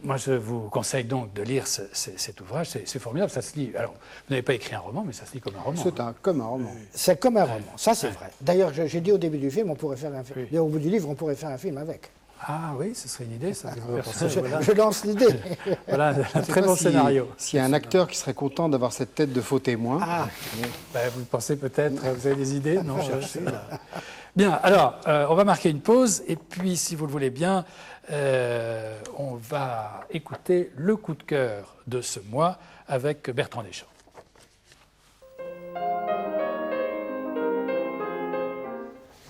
moi, je vous conseille donc de lire cet ouvrage. C'est formidable. Ça se lit. Alors, vous n'avez pas écrit un roman, mais ça se lit comme un roman. C'est comme un roman. C'est comme un roman. Ça, c'est vrai. D'ailleurs, j'ai dit au début du film, on pourrait faire un film. Au bout du livre, on pourrait faire un film avec. Ah oui, ce serait une idée, ça. Je lance l'idée. Voilà, un très bon scénario. S'il y a un acteur qui serait content d'avoir cette tête de faux témoin. Vous pensez peut-être, vous avez des idées? Non, cherchez. Bien, alors, on va marquer une pause, et puis, si vous le voulez bien, on va écouter le coup de cœur de ce mois avec Bertrand Deschamps.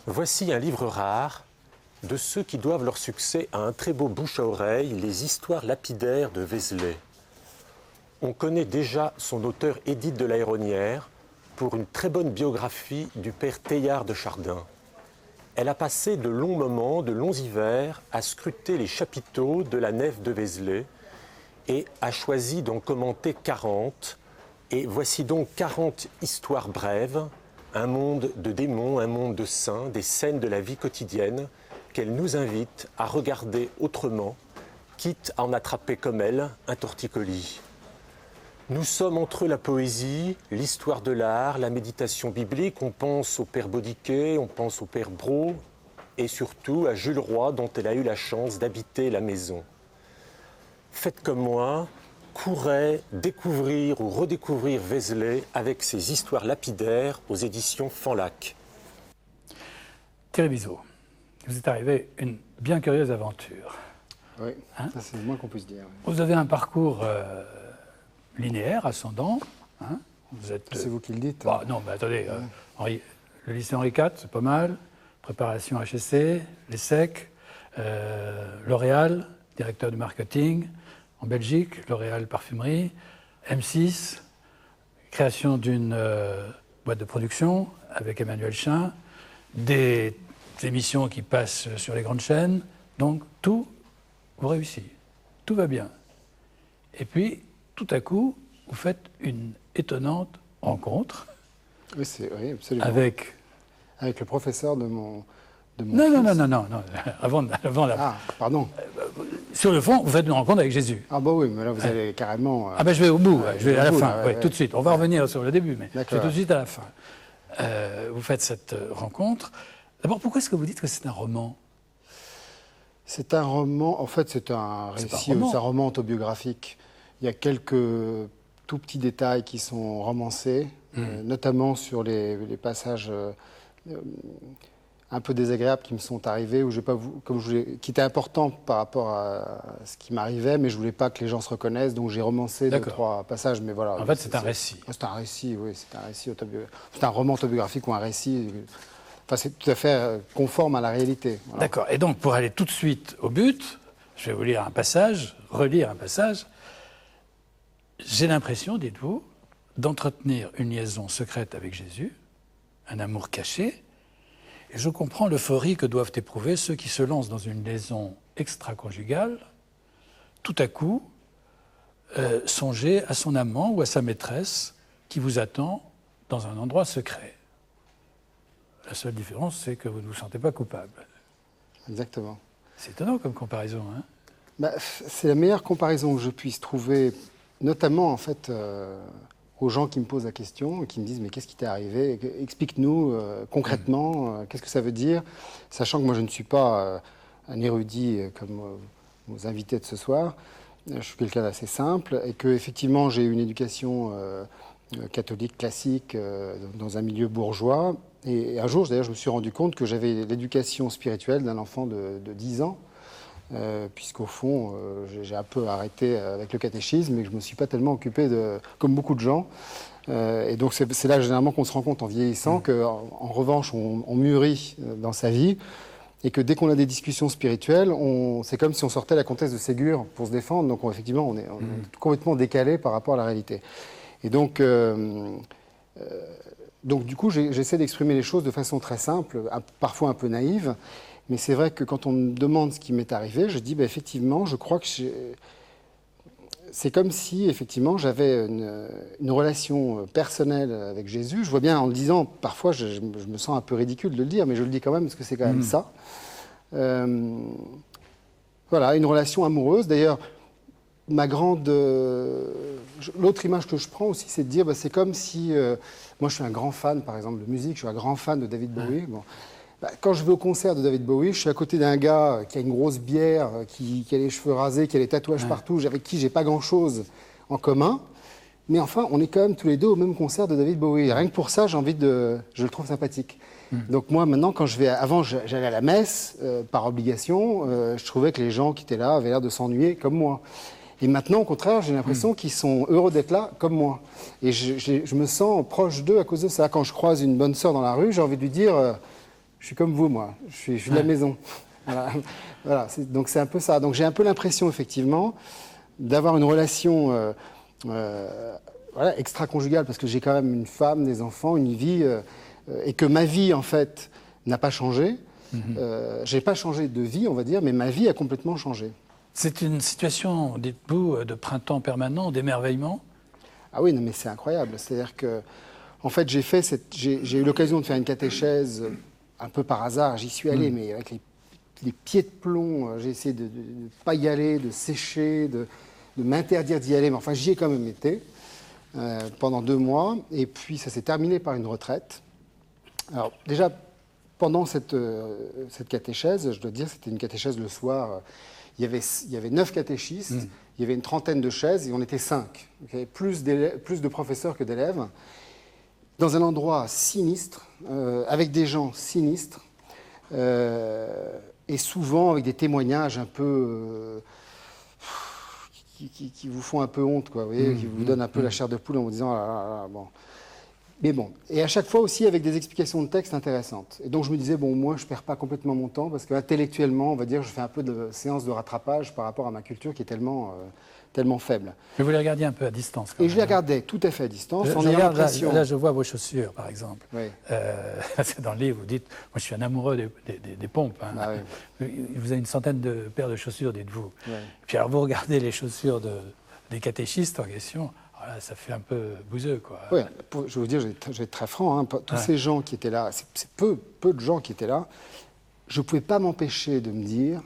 Voici un livre rare de ceux qui doivent leur succès à un très beau bouche à oreille, les histoires lapidaires de Vézelay. On connaît déjà son auteur Édith de l'Aéronnière pour une très bonne biographie du père Teilhard de Chardin. Elle a passé de longs moments, de longs hivers, à scruter les chapiteaux de la nef de Vézelay et a choisi d'en commenter 40. Et voici donc 40 histoires brèves, un monde de démons, un monde de saints, des scènes de la vie quotidienne qu'elle nous invite à regarder autrement, quitte à en attraper comme elle un torticolis. Nous sommes entre la poésie, l'histoire de l'art, la méditation biblique. On pense au père Baudiquet, on pense au père Brault et surtout à Jules Roy dont elle a eu la chance d'habiter la maison. Faites comme moi, courez découvrir ou redécouvrir Vézelay avec ses histoires lapidaires aux éditions Fanlac. Thierry Bizot, vous êtes arrivé une bien curieuse aventure. Oui, ça c'est le moins qu'on puisse dire. Vous avez un parcours linéaire, ascendant. C'est vous qui le dites. Non, mais attendez, le lycée Henri IV, c'est pas mal. Préparation HEC, l'ESSEC, L'Oréal, directeur du marketing en Belgique, L'Oréal Parfumerie, M6, création d'une boîte de production avec Emmanuel Chin, des émissions qui passent sur les grandes chaînes. Donc, tout, vous réussissez. Tout va bien. Et puis, tout à coup, vous faites une étonnante rencontre. Oui, absolument. Avec le professeur de mon Non. Avant la... Ah, pardon. Sur le fond, vous faites une rencontre avec Jésus. Ah bah oui, mais là, vous allez carrément... je vais au bout, je vais à la fin, tout de suite. On va revenir sur le début, mais je vais tout de suite à la fin. Vous faites cette rencontre. D'abord, pourquoi est-ce que vous dites que c'est un roman? C'est un roman, en fait, c'est un récit, c'est un roman autobiographique. Il y a quelques tout petits détails qui sont romancés, notamment sur les passages un peu désagréables qui me sont arrivés, où qui étaient importants par rapport à ce qui m'arrivait, mais je ne voulais pas que les gens se reconnaissent, donc j'ai romancé 2-3 passages. Mais voilà, en fait, c'est un récit. C'est un récit, oui, c'est un récit autobiographique. C'est un roman autobiographique ou un récit. Enfin, c'est tout à fait conforme à la réalité. Voilà. D'accord. Et donc, pour aller tout de suite au but, je vais vous lire un passage, relire un passage. J'ai l'impression, dites-vous, d'entretenir une liaison secrète avec Jésus, un amour caché, et je comprends l'euphorie que doivent éprouver ceux qui se lancent dans une liaison extra-conjugale, tout à coup, songer à son amant ou à sa maîtresse qui vous attend dans un endroit secret. La seule différence, c'est que vous ne vous sentez pas coupable. Exactement. C'est étonnant comme comparaison, hein ? Bah, c'est la meilleure comparaison que je puisse trouver, notamment en fait aux gens qui me posent la question et qui me disent mais qu'est-ce qui t'est arrivé ? Explique-nous concrètement qu'est-ce que ça veut dire, sachant que moi je ne suis pas un érudit comme vos invités de ce soir. Je suis quelqu'un d'assez simple et que effectivement j'ai eu une éducation catholique classique dans un milieu bourgeois. Et un jour, d'ailleurs, je me suis rendu compte que j'avais l'éducation spirituelle d'un enfant de 10 ans, puisqu'au fond, j'ai un peu arrêté avec le catéchisme et que je ne me suis pas tellement occupé comme beaucoup de gens. Et donc, c'est là généralement qu'on se rend compte en vieillissant qu'en revanche, on mûrit dans sa vie et que dès qu'on a des discussions spirituelles, c'est comme si on sortait la comtesse de Ségur pour se défendre. Donc, effectivement, on est complètement décalé par rapport à la réalité. Et donc du coup, j'essaie d'exprimer les choses de façon très simple, parfois un peu naïve. Mais c'est vrai que quand on me demande ce qui m'est arrivé, je dis effectivement, je crois que c'est comme si effectivement j'avais une relation personnelle avec Jésus. Je vois bien en le disant, parfois je me sens un peu ridicule de le dire, mais je le dis quand même parce que c'est quand même ça. Voilà, une relation amoureuse. D'ailleurs, l'autre image que je prends aussi, c'est de dire, c'est comme si, moi je suis un grand fan par exemple de musique, je suis un grand fan de David Bowie. Bon. Quand je vais au concert de David Bowie, je suis à côté d'un gars qui a une grosse bière, qui a les cheveux rasés, qui a les tatouages partout, avec qui j'ai pas grand-chose en commun. Mais enfin, on est quand même tous les deux au même concert de David Bowie. Rien que pour ça, je le trouve sympathique. Donc moi, maintenant, avant, j'allais à la messe par obligation. Je trouvais que les gens qui étaient là avaient l'air de s'ennuyer comme moi. Et maintenant, au contraire, j'ai l'impression qu'ils sont heureux d'être là, comme moi. Et je me sens proche d'eux à cause de ça. Quand je croise une bonne sœur dans la rue, j'ai envie de lui dire je suis comme vous, moi. Je suis de la maison. Voilà. Donc c'est un peu ça. Donc j'ai un peu l'impression, effectivement, d'avoir une relation extra-conjugale, parce que j'ai quand même une femme, des enfants, une vie, et que ma vie, en fait, n'a pas changé. Je n'ai pas changé de vie, on va dire, mais ma vie a complètement changé. C'est une situation, dites-vous, de printemps permanent, d'émerveillement ? Ah oui, non, mais c'est incroyable. C'est-à-dire que, en fait, j'ai eu l'occasion de faire une catéchèse un peu par hasard. J'y suis allé, mais avec les pieds de plomb. J'ai essayé de ne pas y aller, de sécher, de m'interdire d'y aller. Mais enfin, j'y ai quand même été pendant 2 mois. Et puis, ça s'est terminé par une retraite. Alors, déjà, pendant cette catéchèse, je dois dire, c'était une catéchèse le soir. Il y avait 9 catéchistes, il y avait une trentaine de chaises et on était 5. Okay, plus de professeurs que d'élèves, dans un endroit sinistre, avec des gens sinistres, et souvent avec des témoignages un peu qui vous font un peu honte, quoi, vous voyez, qui vous donnent un peu la chair de poule en vous disant bon. Mais bon, et à chaque fois aussi avec des explications de texte intéressantes. Et donc je me disais, moi je ne perds pas complètement mon temps, parce qu'intellectuellement, on va dire, je fais un peu de séance de rattrapage par rapport à ma culture qui est tellement faible. Mais vous les regardiez un peu à distance. Et je les regardais tout à fait à distance, en ayant l'impression... Là, je vois vos chaussures, par exemple. Oui. C'est dans le livre, vous dites, moi je suis un amoureux des pompes. Hein. Ah, oui. Vous avez une centaine de paires de chaussures, dites-vous. Oui. Puis alors vous regardez les chaussures des catéchistes en question... Voilà, ça fait un peu bouseux, quoi. Oui, je vais vous dire, je vais être très franc, hein, tous ces gens qui étaient là, c'est peu de gens qui étaient là, je ne pouvais pas m'empêcher de me dire,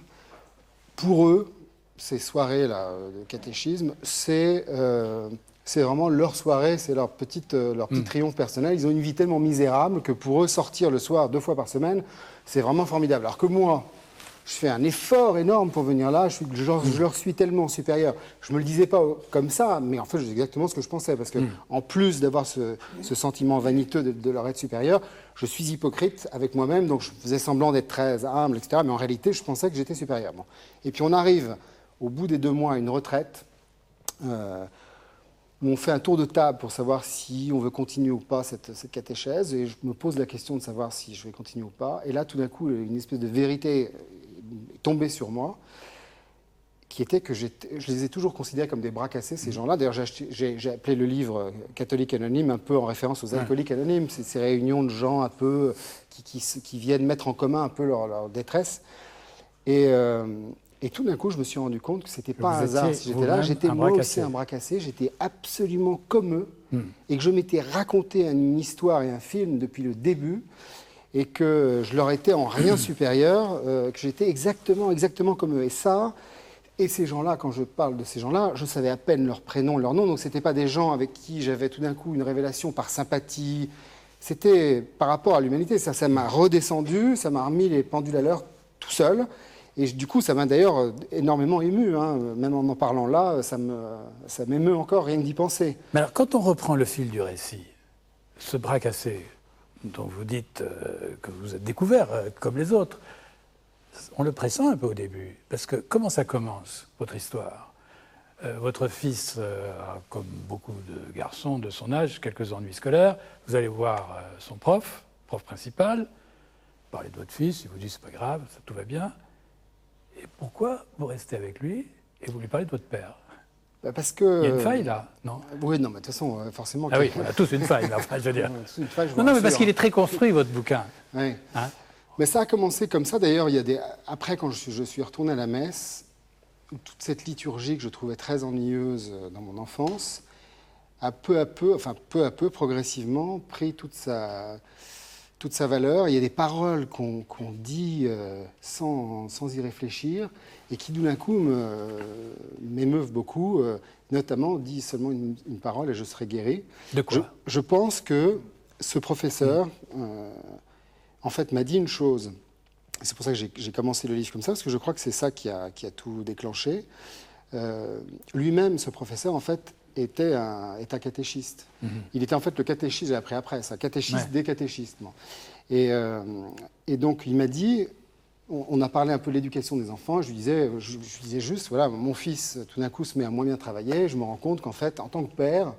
pour eux, ces soirées-là de catéchisme, c'est vraiment leur soirée, c'est leur petit triomphe personnel. Ils ont une vie tellement misérable que pour eux, sortir le soir 2 fois par semaine, c'est vraiment formidable. Alors que moi, je fais un effort énorme pour venir là, je leur suis tellement supérieur. Je me le disais pas comme ça, mais en fait, c'est exactement ce que je pensais, parce que en plus d'avoir ce sentiment vaniteux de leur être supérieur, je suis hypocrite avec moi-même, donc je faisais semblant d'être très humble, etc. Mais en réalité, je pensais que j'étais supérieur. Bon. Et puis on arrive au bout des 2 mois à une retraite, où on fait un tour de table pour savoir si on veut continuer ou pas cette catéchèse, et je me pose la question de savoir si je vais continuer ou pas. Et là, tout d'un coup, une espèce de vérité est tombée sur moi, qui était que je les ai toujours considérés comme des bras cassés, ces gens-là. D'ailleurs, j'ai appelé le livre « Catholique anonyme » un peu en référence aux alcooliques anonymes. C'est ces réunions de gens un peu qui viennent mettre en commun un peu leur détresse. Et tout d'un coup, je me suis rendu compte que ce n'était pas un hasard si j'étais là. J'étais moi aussi un bras cassé, j'étais absolument comme eux, et que je m'étais raconté une histoire et un film depuis le début, et que je leur étais en rien supérieur, que j'étais exactement comme eux. Et ces gens-là, quand je parle de ces gens-là, je savais à peine leur prénom, leur nom, donc ce n'étaient pas des gens avec qui j'avais tout d'un coup une révélation par sympathie. C'était par rapport à l'humanité. Ça m'a redescendu, ça m'a remis les pendules à l'heure tout seul. Et du coup, ça m'a d'ailleurs énormément ému. Hein. Même en parlant là, ça m'émeut encore rien que d'y penser. Mais alors, quand on reprend le fil du récit, ce bras cassé dont vous dites que vous êtes découvert comme les autres, on le pressent un peu au début. Parce que comment ça commence, votre histoire ? Votre fils a, comme beaucoup de garçons de son âge, quelques ennuis scolaires. Vous allez voir son prof principal, vous parlez de votre fils, il vous dit c'est pas grave, ça, tout va bien. Et pourquoi vous restez avec lui et vous lui parlez de votre père ? Parce que... Il y a une faille là, non ? Oui, non, mais de toute façon, forcément... Ah oui, on a tous une faille, là, enfin, je veux dire. Une faille, non, mais parce qu'il est très construit, votre bouquin. Oui. Hein ? Mais ça a commencé comme ça. D'ailleurs, après, quand je suis retourné à la messe, toute cette liturgie que je trouvais très ennuyeuse dans mon enfance a peu à peu, progressivement, pris toute sa valeur. Il y a des paroles qu'on dit sans y réfléchir et qui, d'un coup, m'émeuvent beaucoup. Notamment, on dit seulement une parole et je serai guéri. De quoi ? Je pense que ce professeur, en fait, m'a dit une chose. C'est pour ça que j'ai commencé le livre comme ça, parce que je crois que c'est ça qui a tout déclenché. Lui-même, ce professeur, en fait, est un catéchiste. Il était en fait le catéchiste, j'ai appris après, ça, catéchiste des catéchistes. Bon. Et donc, il m'a dit, on a parlé un peu de l'éducation des enfants, je lui disais juste, voilà, mon fils, tout d'un coup, se met à moins bien travailler, je me rends compte qu'en fait, en tant que père,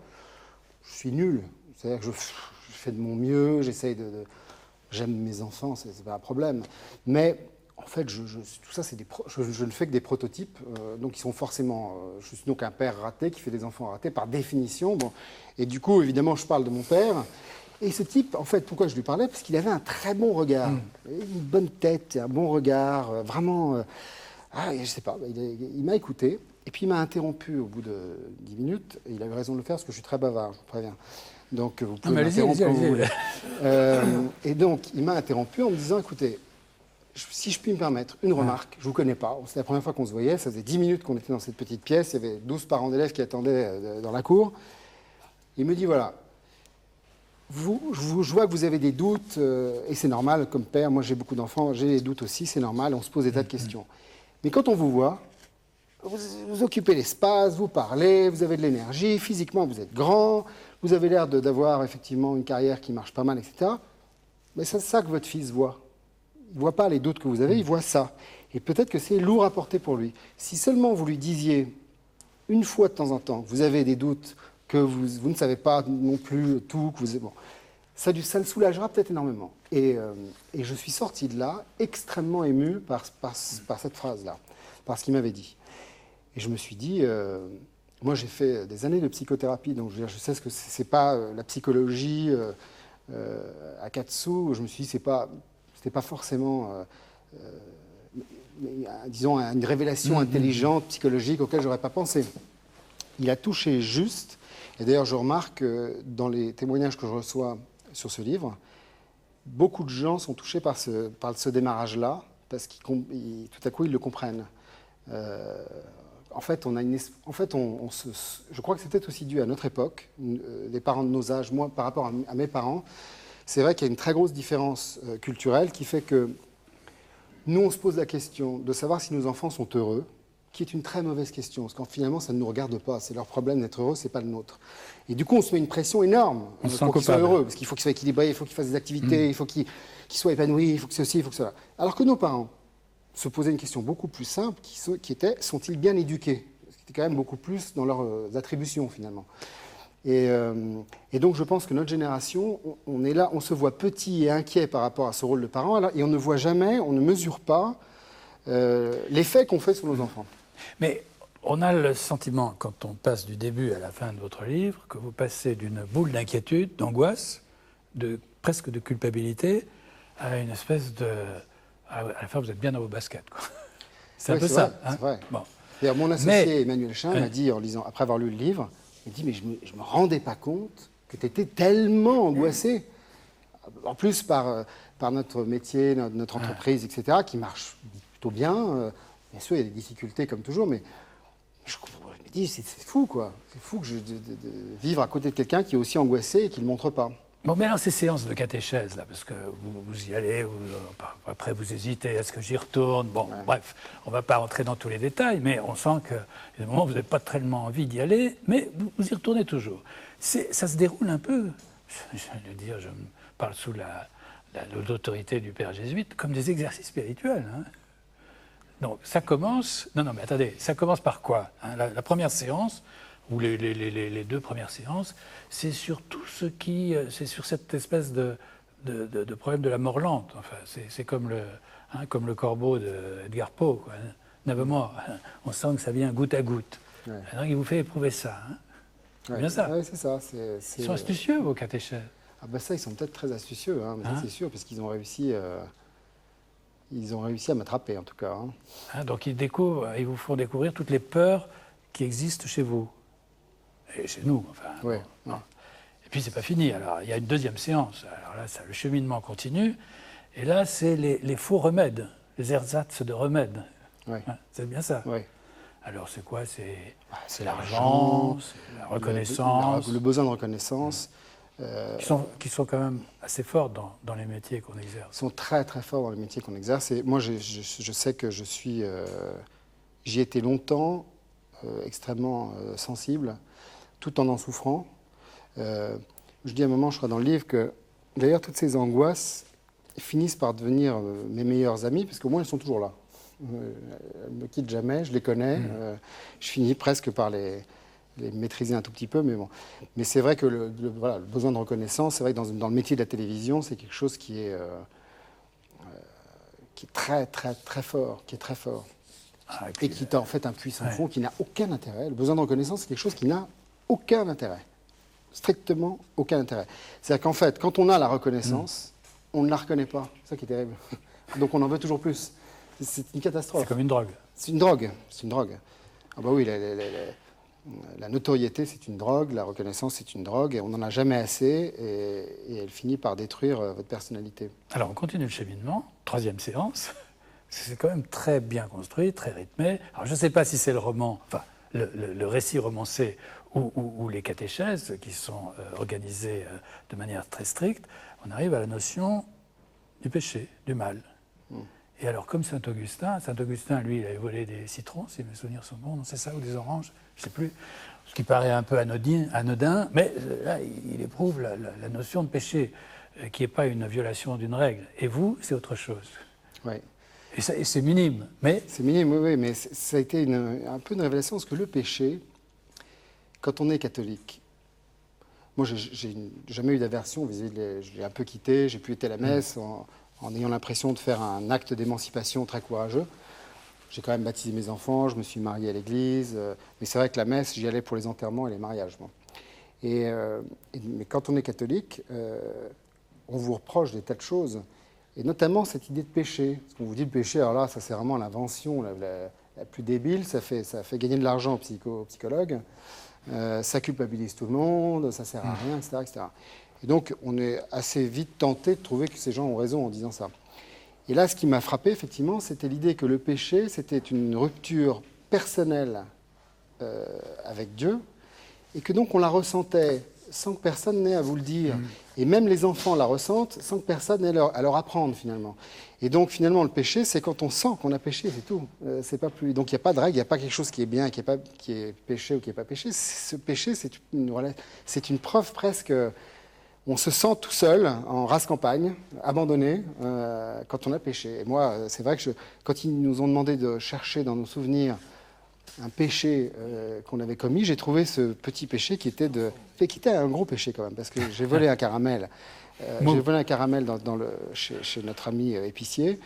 je suis nul. C'est-à-dire que je fais de mon mieux, j'aime mes enfants, c'est pas un problème. Mais en fait, tout ça, je ne fais que des prototypes, donc ils sont forcément... je suis donc un père raté qui fait des enfants ratés par définition. Bon. Et du coup, évidemment, je parle de mon père. Et ce type, en fait, pourquoi je lui parlais ? Parce qu'il avait un très bon regard, une bonne tête, un bon regard, vraiment... je sais pas, il m'a écouté. Et puis il m'a interrompu au bout de 10 minutes. Et il avait raison de le faire parce que je suis très bavard, je vous préviens. Donc vous pouvez m'interrompre quand vous voulez. Et donc il m'a interrompu en me disant, écoutez, si je puis me permettre, une remarque, je ne vous connais pas, c'est la première fois qu'on se voyait, ça faisait 10 minutes qu'on était dans cette petite pièce, il y avait 12 parents d'élèves qui attendaient dans la cour. Il me dit, voilà, je vois que vous avez des doutes, et c'est normal, comme père, moi j'ai beaucoup d'enfants, j'ai des doutes aussi, c'est normal, on se pose des tas de questions. Mais quand on vous voit, vous occupez l'espace, vous parlez, vous avez de l'énergie, physiquement vous êtes grand, vous avez l'air d'avoir effectivement une carrière qui marche pas mal, etc. Mais c'est ça que votre fils voit. Il ne voit pas les doutes que vous avez, il voit ça. Et peut-être que c'est lourd à porter pour lui. Si seulement vous lui disiez, une fois de temps en temps, que vous avez des doutes, que vous ne savez pas non plus tout, que bon, ça le soulagera peut-être énormément. Et je suis sorti de là extrêmement ému par cette phrase-là, par ce qu'il m'avait dit. Et je me suis dit, moi j'ai fait des années de psychothérapie, donc je sais ce que c'est pas la psychologie à quatre sous. Je me suis dit, c'était pas forcément, disons, une révélation intelligente, psychologique, auquel j'aurais pas pensé. Il a touché juste, et d'ailleurs je remarque dans les témoignages que je reçois sur ce livre, beaucoup de gens sont touchés par ce démarrage-là, parce tout à coup ils le comprennent. En fait, je crois que c'était aussi dû à notre époque, des parents de nos âges, moi par rapport à mes parents. C'est vrai qu'il y a une très grosse différence culturelle qui fait que Nous, on se pose la question de savoir si nos enfants sont heureux, qui est une très mauvaise question, parce qu'en finalement, ça ne nous regarde pas. C'est leur problème d'être heureux, c'est pas le nôtre. Et du coup, on se met une pression énorme pour qu'ils soient heureux, parce qu'il faut qu'ils soient équilibrés, il faut qu'ils fassent des activités, il faut qu'ils soient épanouis, il faut que ceci, il faut que cela. Alors que nos parents se posaient une question beaucoup plus simple, qui était, sont-ils bien éduqués? C'était quand même beaucoup plus dans leurs attributions, finalement. Et donc, je pense que notre génération, on est là, on se voit petit et inquiet par rapport à ce rôle de parent, et on ne voit jamais, on ne mesure pas l'effet qu'on fait sur nos enfants. Mais on a le sentiment, quand on passe du début à la fin de votre livre, que vous passez d'une boule d'inquiétude, d'angoisse, presque de culpabilité, à une espèce de... À la fin, vous êtes bien dans vos baskets, quoi. C'est un peu ça. Vrai, c'est vrai. Bon. D'ailleurs, mon associé Emmanuel Chin m'a dit, en lisant, après avoir lu le livre, il m'a dit, mais je me rendais pas compte que tu étais tellement angoissé. En plus, par notre métier, notre entreprise, etc., qui marche plutôt bien. Bien sûr, il y a des difficultés comme toujours, mais je me dis, c'est fou, quoi. C'est fou de vivre à côté de quelqu'un qui est aussi angoissé et qui ne le montre pas. Bon, mais alors ces séances de catéchèse, là, parce que vous y allez, après vous hésitez, est-ce que j'y retourne? Bon, bref, on ne va pas rentrer dans tous les détails, mais on sent qu'il y a des moments où vous n'avez pas tellement envie d'y aller, mais vous y retournez toujours. Ça se déroule un peu, je veux dire, je parle sous l'autorité du père jésuite, comme des exercices spirituels, hein. Donc ça commence... Non, mais attendez, ça commence par quoi, hein? La première séance, ou les deux premières séances, c'est sur tout ce qui... C'est sur cette espèce de problème de la mort lente. Enfin, c'est comme le corbeau d'Edgar Poe, quoi. Nevermore. On sent que ça vient goutte à goutte. Ouais. Alors, il vous fait éprouver ça. Hein. C'est bien ça. Oui, c'est ça. Ils sont astucieux, vos catéchèses. Ah ben ça, ils sont peut-être très astucieux, hein, mais ça, c'est sûr, parce qu'ils ont réussi... Ils ont réussi à m'attraper, en tout cas. Hein, donc ils vous font découvrir toutes les peurs qui existent chez vous. Et chez nous, enfin. Ouais, bon. Et puis c'est pas fini. Alors il y a une deuxième séance. Alors là, le cheminement continue. Et là, c'est les faux remèdes, les ersatz de remèdes. Ouais. Hein, c'est bien ça. Ouais. Alors c'est quoi? C'est l'argent, c'est la reconnaissance. Le besoin de reconnaissance. Qui sont quand même assez forts dans les métiers qu'on exerce. Ils sont très très forts dans les métiers qu'on exerce. Et moi, je sais que j'y ai été longtemps, extrêmement sensible, tout en souffrant. Je dis à un moment, je crois dans le livre, que d'ailleurs toutes ces angoisses finissent par devenir mes meilleures amies, parce qu'au moins elles sont toujours là. Elles ne me quittent jamais, je les connais. Je finis presque par les maîtriser un tout petit peu, mais bon. Mais c'est vrai que le besoin de reconnaissance, c'est vrai que dans le métier de la télévision, c'est quelque chose qui est très, très, très fort, qui est très fort. Et qui est en fait un puissant fond qui n'a aucun intérêt. Le besoin de reconnaissance, c'est quelque chose qui n'a aucun intérêt. Strictement aucun intérêt. C'est-à-dire qu'en fait, quand on a la reconnaissance, on ne la reconnaît pas. C'est ça qui est terrible. Donc on en veut toujours plus. C'est une catastrophe. C'est comme une drogue. C'est une drogue. C'est une drogue. Ah bah oui, la notoriété, c'est une drogue, la reconnaissance, c'est une drogue, et on n'en a jamais assez, et elle finit par détruire votre personnalité. Alors, on continue le cheminement, troisième séance. C'est quand même très bien construit, très rythmé. Alors, je ne sais pas si c'est le roman, enfin, le récit romancé ou les catéchèses qui sont organisées de manière très stricte. On arrive à la notion du péché, du mal. Et alors, comme Saint-Augustin, lui, il avait volé des citrons, si mes souvenirs sont bons, non, c'est ça, ou des oranges, je ne sais plus, ce qui paraît un peu anodin, mais là, il éprouve la notion de péché, qui n'est pas une violation d'une règle. Et vous, c'est autre chose. Oui. Et c'est minime, mais... C'est minime, oui, mais ça a été un peu une révélation, parce que le péché, quand on est catholique, moi, j'ai jamais eu d'aversion, je l'ai un peu quitté, j'ai pu être à la messe, en ayant l'impression de faire un acte d'émancipation très courageux. J'ai quand même baptisé mes enfants, je me suis marié à l'église, mais c'est vrai que la messe, j'y allais pour les enterrements et les mariages. Bon. Mais quand on est catholique, on vous reproche des tas de choses, et notamment cette idée de péché. Parce qu'on vous dit le péché, alors là, ça c'est vraiment l'invention la plus débile, ça fait gagner de l'argent aux psychologues, ça culpabilise tout le monde, ça sert à rien, etc., etc. Et donc, on est assez vite tenté de trouver que ces gens ont raison en disant ça. Et là, ce qui m'a frappé, effectivement, c'était l'idée que le péché, c'était une rupture personnelle avec Dieu, et que donc on la ressentait sans que personne n'ait à vous le dire. Et même les enfants la ressentent sans que personne n'ait à leur apprendre, finalement. Et donc, finalement, le péché, c'est quand on sent qu'on a péché, c'est tout. C'est pas plus... Donc, il n'y a pas de règle, il n'y a pas quelque chose qui est bien, qui est péché ou qui n'est pas péché. Ce péché, c'est une preuve presque... On se sent tout seul, en race campagne, abandonné, quand on a péché. Et moi, c'est vrai que quand ils nous ont demandé de chercher dans nos souvenirs un péché qu'on avait commis, j'ai trouvé ce petit péché qui était un gros péché quand même, parce que j'ai volé un caramel. J'ai volé un caramel chez notre ami épicier,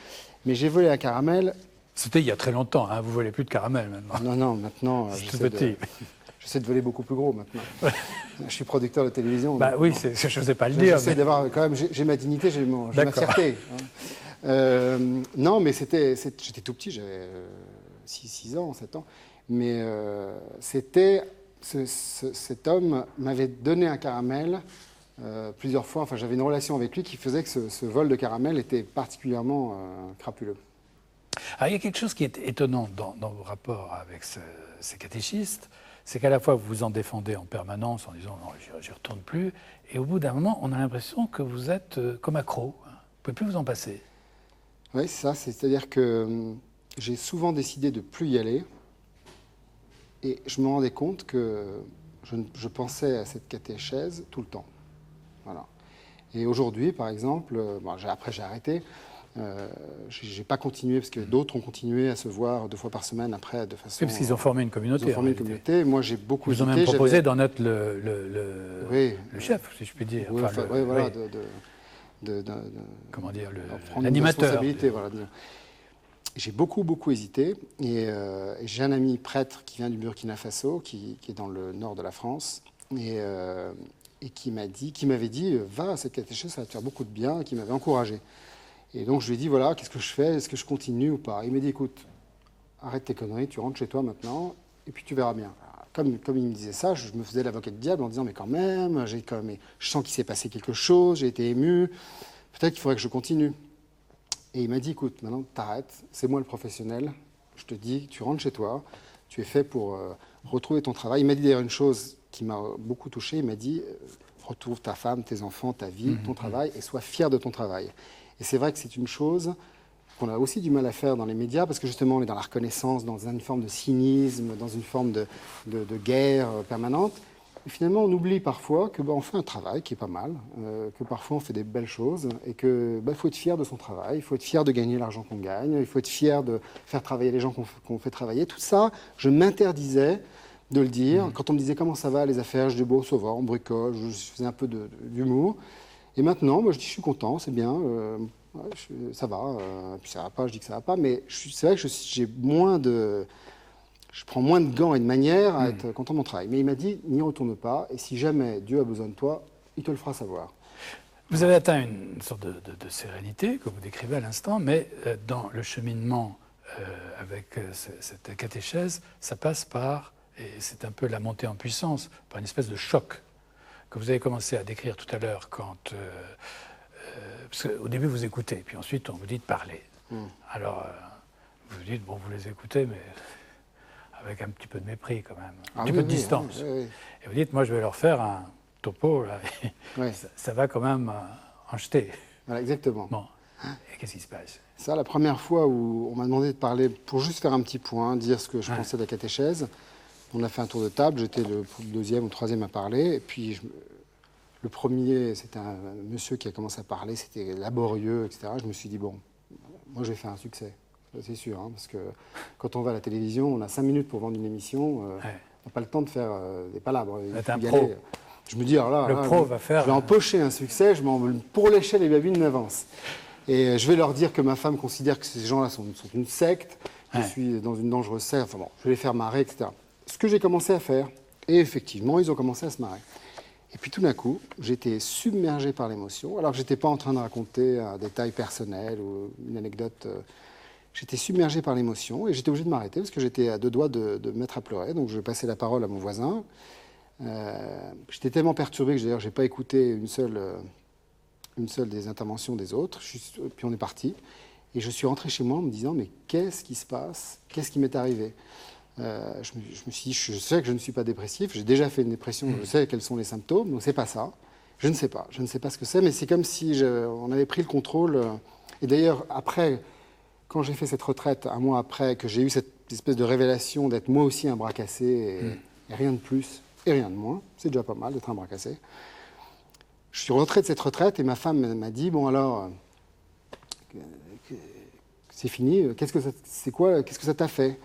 mais j'ai volé un caramel... C'était il y a très longtemps, hein, vous ne volez plus de caramel maintenant. Non, maintenant... J'essaie de voler beaucoup plus gros maintenant. Je suis producteur de télévision. Bah oui, je n'osais pas le dire. J'essaie d'avoir quand même, j'ai ma dignité, j'ai ma fierté. Non, mais j'étais tout petit, j'avais 6 ans, 7 ans. Mais cet homme m'avait donné un caramel plusieurs fois. Enfin, j'avais une relation avec lui qui faisait que ce vol de caramel était particulièrement crapuleux. Alors, il y a quelque chose qui est étonnant dans vos rapports avec ces catéchistes, c'est qu'à la fois vous vous en défendez en permanence en disant non, j'y retourne plus, et au bout d'un moment, on a l'impression que vous êtes comme accro. Vous ne pouvez plus vous en passer. Oui, c'est ça. C'est-à-dire que j'ai souvent décidé de ne plus y aller, et je me rendais compte que je pensais à cette catéchèse tout le temps. Voilà. Et aujourd'hui, par exemple, après j'ai arrêté. Je n'ai pas continué parce que d'autres ont continué à se voir 2 fois par semaine après de façon... Oui, parce qu'ils ont formé une communauté. Ils ont formé une communauté. Moi, j'ai beaucoup hésité. Ils ont même proposé d'en être le chef, si je puis dire. Oui, enfin, voilà, comment dire, l'animateur. Voilà, j'ai beaucoup hésité. Et j'ai un ami prêtre qui vient du Burkina Faso, qui est dans le nord de la France, et qui m'avait dit va à cette catéchèse, ça va te faire beaucoup de bien, et qui m'avait encouragé. Et donc je lui ai dit, voilà, qu'est-ce que je fais? Est-ce que je continue ou pas? Il m'a dit, écoute, arrête tes conneries, tu rentres chez toi maintenant, et puis tu verras bien. Alors, comme il me disait ça, je me faisais l'avocat du diable en disant, mais quand même, je sens qu'il s'est passé quelque chose, j'ai été ému, peut-être qu'il faudrait que je continue. Et il m'a dit, écoute, maintenant t'arrêtes, c'est moi le professionnel, je te dis, tu rentres chez toi, tu es fait pour retrouver ton travail. Il m'a dit d'ailleurs une chose qui m'a beaucoup touché, il m'a dit, retrouve ta femme, tes enfants, ta vie, ton travail, et sois fier de ton travail. Et c'est vrai que c'est une chose qu'on a aussi du mal à faire dans les médias, parce que justement, on est dans la reconnaissance, dans une forme de cynisme, dans une forme de guerre permanente. Et finalement, on oublie parfois qu'on fait un travail qui est pas mal, que parfois on fait des belles choses, et qu'il faut être fier de son travail, il faut être fier de gagner l'argent qu'on gagne, il faut être fier de faire travailler les gens qu'on fait travailler. Tout ça, je m'interdisais de le dire. Quand on me disait comment ça va, les affaires, je dis bon, ça va, on bricole, je faisais un peu d'humour. Et maintenant, moi, je dis, je suis content, c'est bien, ça va. Puis ça va pas, je dis que ça va pas. Mais c'est vrai que je prends moins de gants et de manières à être content de mon travail. Mais il m'a dit, n'y retourne pas. Et si jamais Dieu a besoin de toi, il te le fera savoir. Vous avez atteint une sorte de sérénité, que vous décrivez à l'instant, mais dans le cheminement avec cette catéchèse, ça passe par, et c'est un peu la montée en puissance, par une espèce de choc que vous avez commencé à décrire tout à l'heure quand... parce qu'au début, vous écoutez, puis ensuite, on vous dit de parler. Alors, vous vous dites, bon, vous les écoutez, mais avec un petit peu de mépris quand même, un petit peu de distance. Oui. Et vous dites, moi, je vais leur faire un topo, là, ça va quand même en jeter. Voilà, exactement. Bon, et qu'est-ce qui se passe? Ça, la première fois où on m'a demandé de parler, pour juste faire un petit point, dire ce que je pensais de la catéchèse, on a fait un tour de table, j'étais le 2e ou 3e à parler, et puis le premier, c'était un monsieur qui a commencé à parler, c'était laborieux, etc. Je me suis dit, bon, moi je vais faire un succès, c'est sûr, hein, parce que quand on va à la télévision, on a 5 minutes pour vendre une émission, on n'a pas le temps de faire des palabres. C'est un pro. Je me dis, alors là, pro va faire... je vais empocher un succès, pour lécher les babines d'avance. Et je vais leur dire que ma femme considère que ces gens-là sont une secte, je suis dans une dangereuse secte, enfin bon, je vais les faire marrer, etc. Ce que j'ai commencé à faire, et effectivement, ils ont commencé à se marrer. Et puis tout d'un coup, j'étais submergé par l'émotion, alors que je n'étais pas en train de raconter un détail personnel ou une anecdote. J'étais submergé par l'émotion et j'étais obligé de m'arrêter parce que j'étais à 2 doigts de me mettre à pleurer. Donc je passais la parole à mon voisin. J'étais tellement perturbé que d'ailleurs je n'ai pas écouté une seule des interventions des autres. Puis on est parti. Et je suis rentré chez moi en me disant, mais qu'est-ce qui se passe? Qu'est-ce qui m'est arrivé? Je me suis dit, je sais que je ne suis pas dépressif, j'ai déjà fait une dépression, je sais quels sont les symptômes, donc c'est pas ça. Je ne sais pas ce que c'est, mais c'est comme si on avait pris le contrôle. Et d'ailleurs, après, quand j'ai fait cette retraite, un mois après, que j'ai eu cette espèce de révélation d'être moi aussi un bras cassé, et rien de plus et rien de moins, c'est déjà pas mal d'être un bras cassé. Je suis rentré de cette retraite et ma femme m'a dit, bon alors, c'est fini, qu'est-ce que ça t'a fait?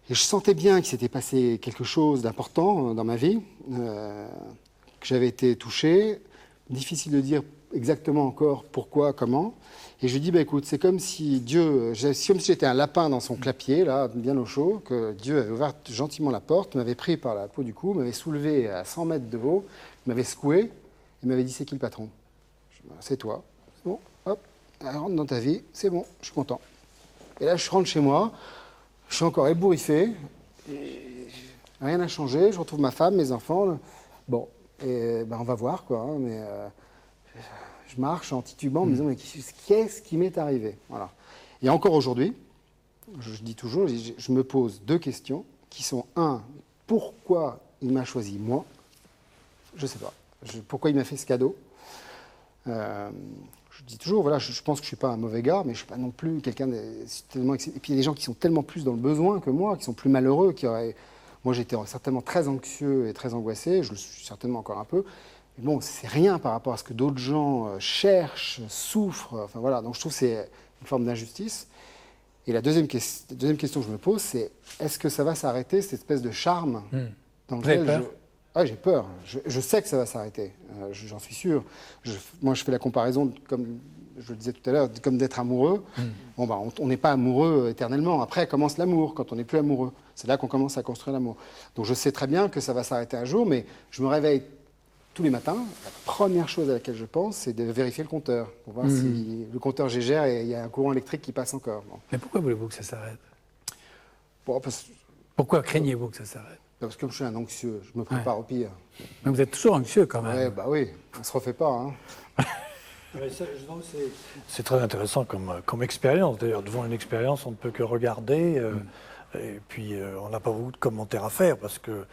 Et je sentais bien qu'il s'était passé quelque chose d'important dans ma vie, que j'avais été touché. Difficile de dire exactement encore pourquoi, comment. Et je lui dis, bah, écoute, c'est comme si Dieu, comme si j'étais un lapin dans son clapier, là, bien au chaud, que Dieu avait ouvert gentiment la porte, m'avait pris par la peau du cou, m'avait soulevé à 100 mètres de haut, m'avait secoué, et m'avait dit, c'est qui le patron? C'est toi. Bon, hop, rentre dans ta vie, c'est bon, je suis content. Et là, je rentre chez moi. Je suis encore ébouriffé, rien n'a changé, je retrouve ma femme, mes enfants. Bon, et on va voir quoi, hein, mais je marche en titubant, en me disant mais qu'est-ce qui m'est arrivé? Voilà. Et encore aujourd'hui, je dis toujours, je me pose deux questions qui sont pourquoi il m'a choisi moi? Je ne sais pas. Pourquoi il m'a fait ce cadeau? Je dis toujours, voilà, je pense que je ne suis pas un mauvais gars, mais je ne suis pas non plus quelqu'un tellement... Et puis il y a des gens qui sont tellement plus dans le besoin que moi, qui sont plus malheureux, Moi, j'étais certainement très anxieux et très angoissé, je le suis certainement encore un peu. Mais bon, c'est rien par rapport à ce que d'autres gens cherchent, souffrent. Enfin voilà, donc je trouve que c'est une forme d'injustice. Et la deuxième question que je me pose, c'est est-ce que ça va s'arrêter, cette espèce de charme dans lequel j'ai peur. Je sais que ça va s'arrêter, j'en suis sûr. Moi, je fais la comparaison, comme je le disais tout à l'heure, comme d'être amoureux. Bon, on n'est pas amoureux éternellement. Après commence l'amour, quand on n'est plus amoureux. C'est là qu'on commence à construire l'amour. Donc je sais très bien que ça va s'arrêter un jour, mais je me réveille tous les matins. La première chose à laquelle je pense, c'est de vérifier le compteur, pour voir si le compteur gégère et il y a un courant électrique qui passe encore. Bon. Mais pourquoi voulez-vous que ça s'arrête? Pourquoi craignez-vous que ça s'arrête? Parce que comme je suis un anxieux, je me prépare au pire. Mais vous êtes toujours anxieux quand même. Ouais, bah oui, on ne se refait pas. Hein. C'est très intéressant comme expérience. D'ailleurs, devant une expérience, on ne peut que regarder. Et puis, on n'a pas beaucoup de commentaires à faire parce que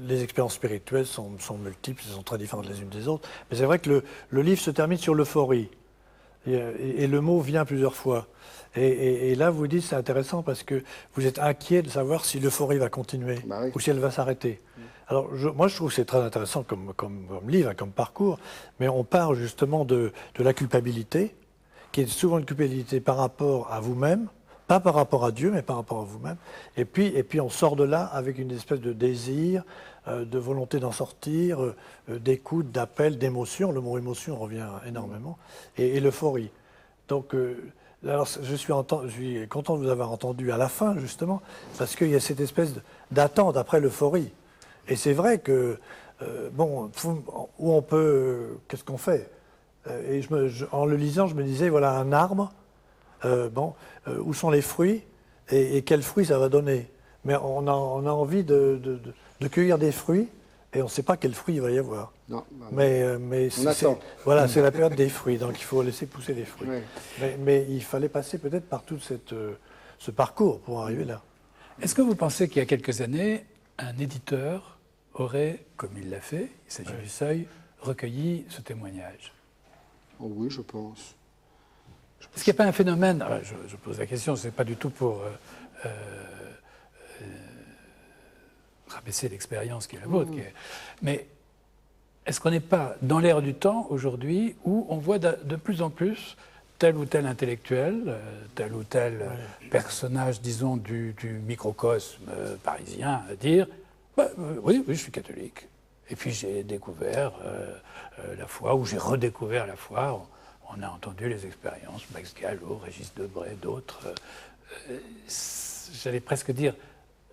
les expériences spirituelles sont multiples, elles sont très différentes les unes des autres. Mais c'est vrai que le livre se termine sur l'euphorie. Et le mot vient plusieurs fois. Et là, vous dites, c'est intéressant parce que vous êtes inquiet de savoir si l'euphorie va continuer ou si elle va s'arrêter. Alors, moi, je trouve que c'est très intéressant comme livre, comme parcours, mais on parle justement de la culpabilité, qui est souvent une culpabilité par rapport à vous-même, pas par rapport à Dieu, mais par rapport à vous-même. Et puis, on sort de là avec une espèce de désir, de volonté d'en sortir, d'écoute, d'appel, d'émotion. Le mot émotion revient énormément, et l'euphorie. Donc, alors, je suis content de vous avoir entendu à la fin, justement, parce qu'il y a cette espèce d'attente après l'euphorie. Et c'est vrai que, où on peut... qu'est-ce qu'on fait? Et en le lisant, je me disais, voilà un arbre, où sont les fruits et quels fruits ça va donner? Mais on a envie de cueillir des fruits et on ne sait pas quels fruits il va y avoir. Non, mais voilà, c'est la période des fruits, donc il faut laisser pousser les fruits. Oui. Mais il fallait passer peut-être par tout ce parcours pour arriver là. Est-ce que vous pensez qu'il y a quelques années, un éditeur aurait, comme il l'a fait, il s'agit du Seuil, recueilli ce témoignage? Oh oui, je pense. Est-ce qu'il n'y a pas un phénomène, je pose la question, ce n'est pas du tout pour rabaisser l'expérience qui est la vôtre, mais est-ce qu'on n'est pas dans l'ère du temps aujourd'hui où on voit de plus en plus tel ou tel intellectuel, tel ou tel personnage, disons, du microcosme parisien, dire oui, je suis catholique. Et puis j'ai découvert la foi, ou j'ai redécouvert la foi. On a entendu les expériences, Max Gallo, Régis Debray, d'autres. J'allais presque dire,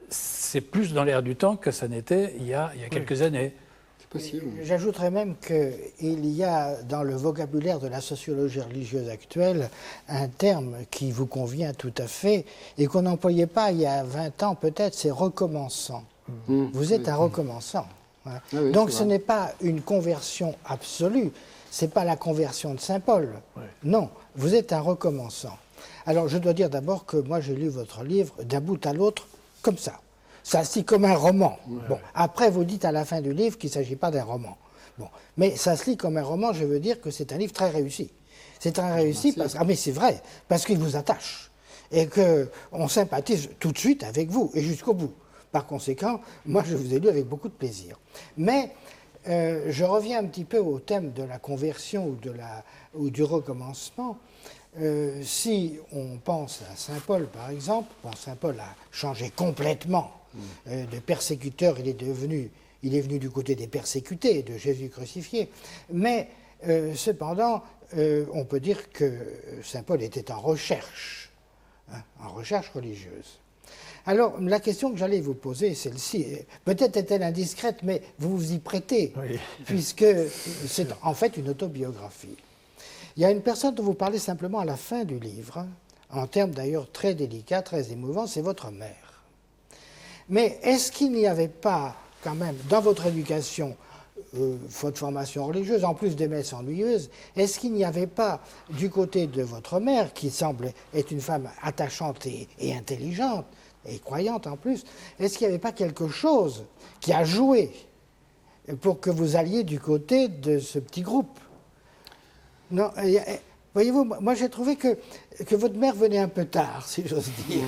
c'est plus dans l'air du temps que ça n'était il y a quelques années. C'est possible. J'ajouterais même qu'il y a dans le vocabulaire de la sociologie religieuse actuelle un terme qui vous convient tout à fait et qu'on n'employait pas il y a 20 ans peut-être, c'est recommençant. Vous êtes un recommençant. Hein. Ah oui, donc ce n'est pas une conversion absolue. Ce n'est pas la conversion de Saint Paul. Ouais. Non, vous êtes un recommençant. Alors, je dois dire d'abord que moi, j'ai lu votre livre d'un bout à l'autre comme ça. Ça se lit comme un roman. Bon, après, vous dites à la fin du livre qu'il ne s'agit pas d'un roman. Bon, mais ça se lit comme un roman, je veux dire que c'est un livre très réussi. C'est très réussi parce mais c'est vrai, parce qu'il vous attache et qu'on sympathise tout de suite avec vous et jusqu'au bout. Par conséquent, moi, je vous ai lu avec beaucoup de plaisir. Mais je reviens un petit peu au thème de la conversion ou du recommencement. Si on pense à Saint Paul, par exemple, bon, Saint Paul a changé complètement de persécuteur, il est venu du côté des persécutés, de Jésus crucifié. Mais cependant, on peut dire que Saint Paul était en recherche religieuse. Alors, la question que j'allais vous poser, celle-ci, peut-être est-elle indiscrète, mais vous vous y prêtez, puisque c'est en fait une autobiographie. Il y a une personne dont vous parlez simplement à la fin du livre, en termes d'ailleurs très délicats, très émouvants, c'est votre mère. Mais est-ce qu'il n'y avait pas, quand même, dans votre éducation, votre formation religieuse, en plus des messes ennuyeuses, est-ce qu'il n'y avait pas, du côté de votre mère, qui semble être une femme attachante et intelligente, et croyante en plus, est-ce qu'il n'y avait pas quelque chose qui a joué pour que vous alliez du côté de ce petit groupe? Non, voyez-vous, moi j'ai trouvé que votre mère venait un peu tard, si j'ose dire.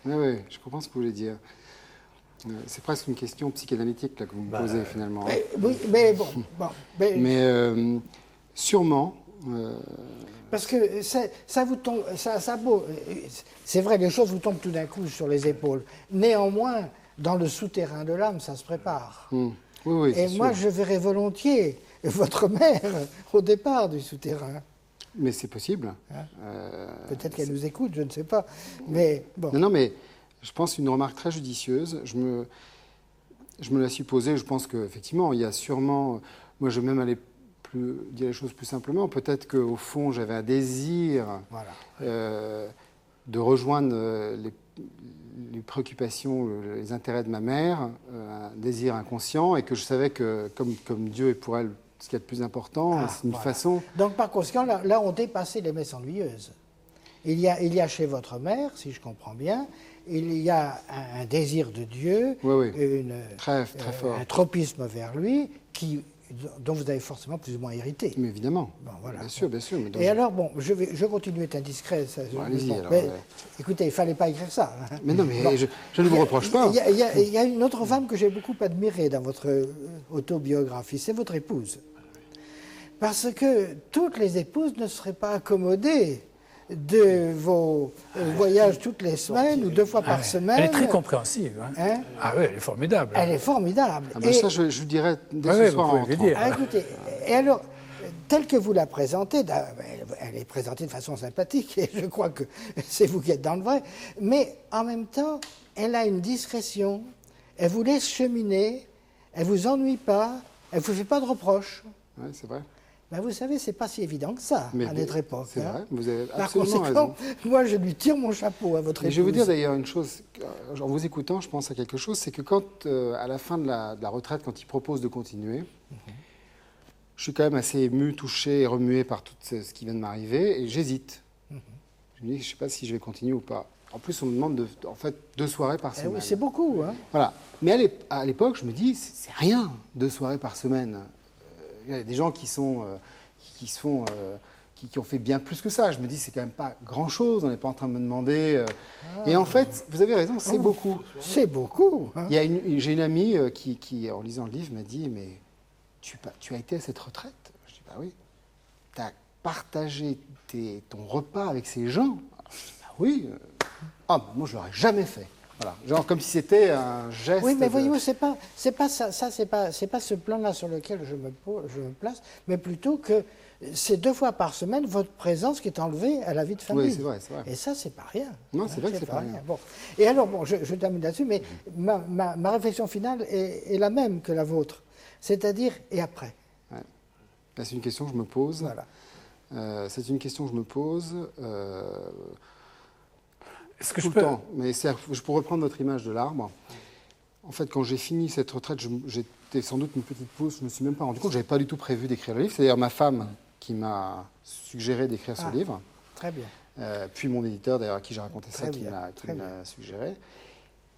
Oui, je comprends ce que vous voulez dire. C'est presque une question psychanalytique là, que vous me posez finalement. Oui, mais bon. Mais sûrement. Parce que ça vous tombe, c'est vrai, les choses vous tombent tout d'un coup sur les épaules. Néanmoins, dans le souterrain de l'âme, ça se prépare. Oui, et moi, je verrais volontiers votre mère au départ du souterrain. Mais c'est possible. Peut-être qu'elle nous écoute, je ne sais pas. Mais bon. Non, mais je pense une remarque très judicieuse. Je me la suis posée. Je pense qu'effectivement, il y a sûrement. Moi, je vais même aller dire les choses plus simplement. Peut-être qu'au fond, j'avais un désir de rejoindre les préoccupations, les intérêts de ma mère, un désir inconscient, et que je savais que, comme Dieu est pour elle ce qu'il y a de plus important, c'est une façon... Donc, par conséquent, là, on dépassait les messes ennuyeuses. Il y a chez votre mère, si je comprends bien, il y a un désir de Dieu, très fort. Un tropisme vers lui, dont vous avez forcément plus ou moins hérité. Mais évidemment. Bon, voilà. Bien sûr, bien sûr. Mais et alors, bon, je continue à être indiscret. Allez-y, alors. Écoutez, il ne fallait pas écrire ça. Mais non, mais je ne vous reproche pas. Il y a une autre femme que j'ai beaucoup admirée dans votre autobiographie, c'est votre épouse. Parce que toutes les épouses ne seraient pas accommodées de vos voyages toutes les semaines ou 2 fois par semaine. Elle est très compréhensive. Hein. Ah oui, elle est formidable. Elle est formidable. Ah ben ça, je vous dirais dès ce soir en rentrant. Écoutez, et alors, telle que vous la présentez, elle est présentée de façon sympathique, et je crois que c'est vous qui êtes dans le vrai, mais en même temps, elle a une discrétion, elle vous laisse cheminer, elle ne vous ennuie pas, elle ne vous fait pas de reproches. Oui, c'est vrai. Ben vous savez, c'est pas si évident que ça, à notre époque. C'est vrai, vous avez Par absolument conséquent, raison. moi, je lui tire mon chapeau à votre épouse. Je vais vous dire d'ailleurs une chose, en vous écoutant, je pense à quelque chose, c'est que quand, à la fin de la retraite, quand il propose de continuer, je suis quand même assez ému, touché et remué par tout ce qui vient de m'arriver, et j'hésite. Je me dis, je ne sais pas si je vais continuer ou pas. En plus, on me demande en fait 2 soirées par semaine. Oui, c'est beaucoup. Hein. Voilà. Mais à l'époque, je me dis, c'est rien, 2 soirées par semaine. Il y a des gens qui ont fait bien plus que ça. Je me dis, c'est quand même pas grand-chose. On n'est pas en train de me demander. Et en fait, vous avez raison, c'est beaucoup. C'est beaucoup. Hein. J'ai une amie qui, en lisant le livre, m'a dit, mais tu as été à cette retraite? Je dis, bah oui. Tu as partagé ton repas avec ces gens? Alors, je dis, bah oui. Moi, je l'aurais jamais fait. Voilà. Genre comme si c'était un geste. Oui, mais voyez-vous, c'est pas ça, c'est pas ce plan-là sur lequel je me place, mais plutôt que c'est 2 fois par semaine votre présence qui est enlevée à la vie de famille. Oui, c'est vrai, c'est vrai. Et ça, c'est pas rien. Non, c'est vrai que c'est pas rien. Bon. Et alors, bon, je termine là-dessus, mais ma réflexion finale est la même que la vôtre, c'est-à-dire et après. Ouais. Là, c'est une question que je me pose. Voilà. C'est une question que je me pose. Est-ce que tout le temps. Mais pour reprendre votre image de l'arbre, en fait, quand j'ai fini cette retraite, j'étais sans doute une petite pause, je ne me suis même pas rendu compte, je n'avais pas du tout prévu d'écrire le livre. C'est d'ailleurs ma femme qui m'a suggéré d'écrire ce livre. Très bien. Puis mon éditeur, d'ailleurs, à qui j'ai raconté ça, qui me l'a suggéré.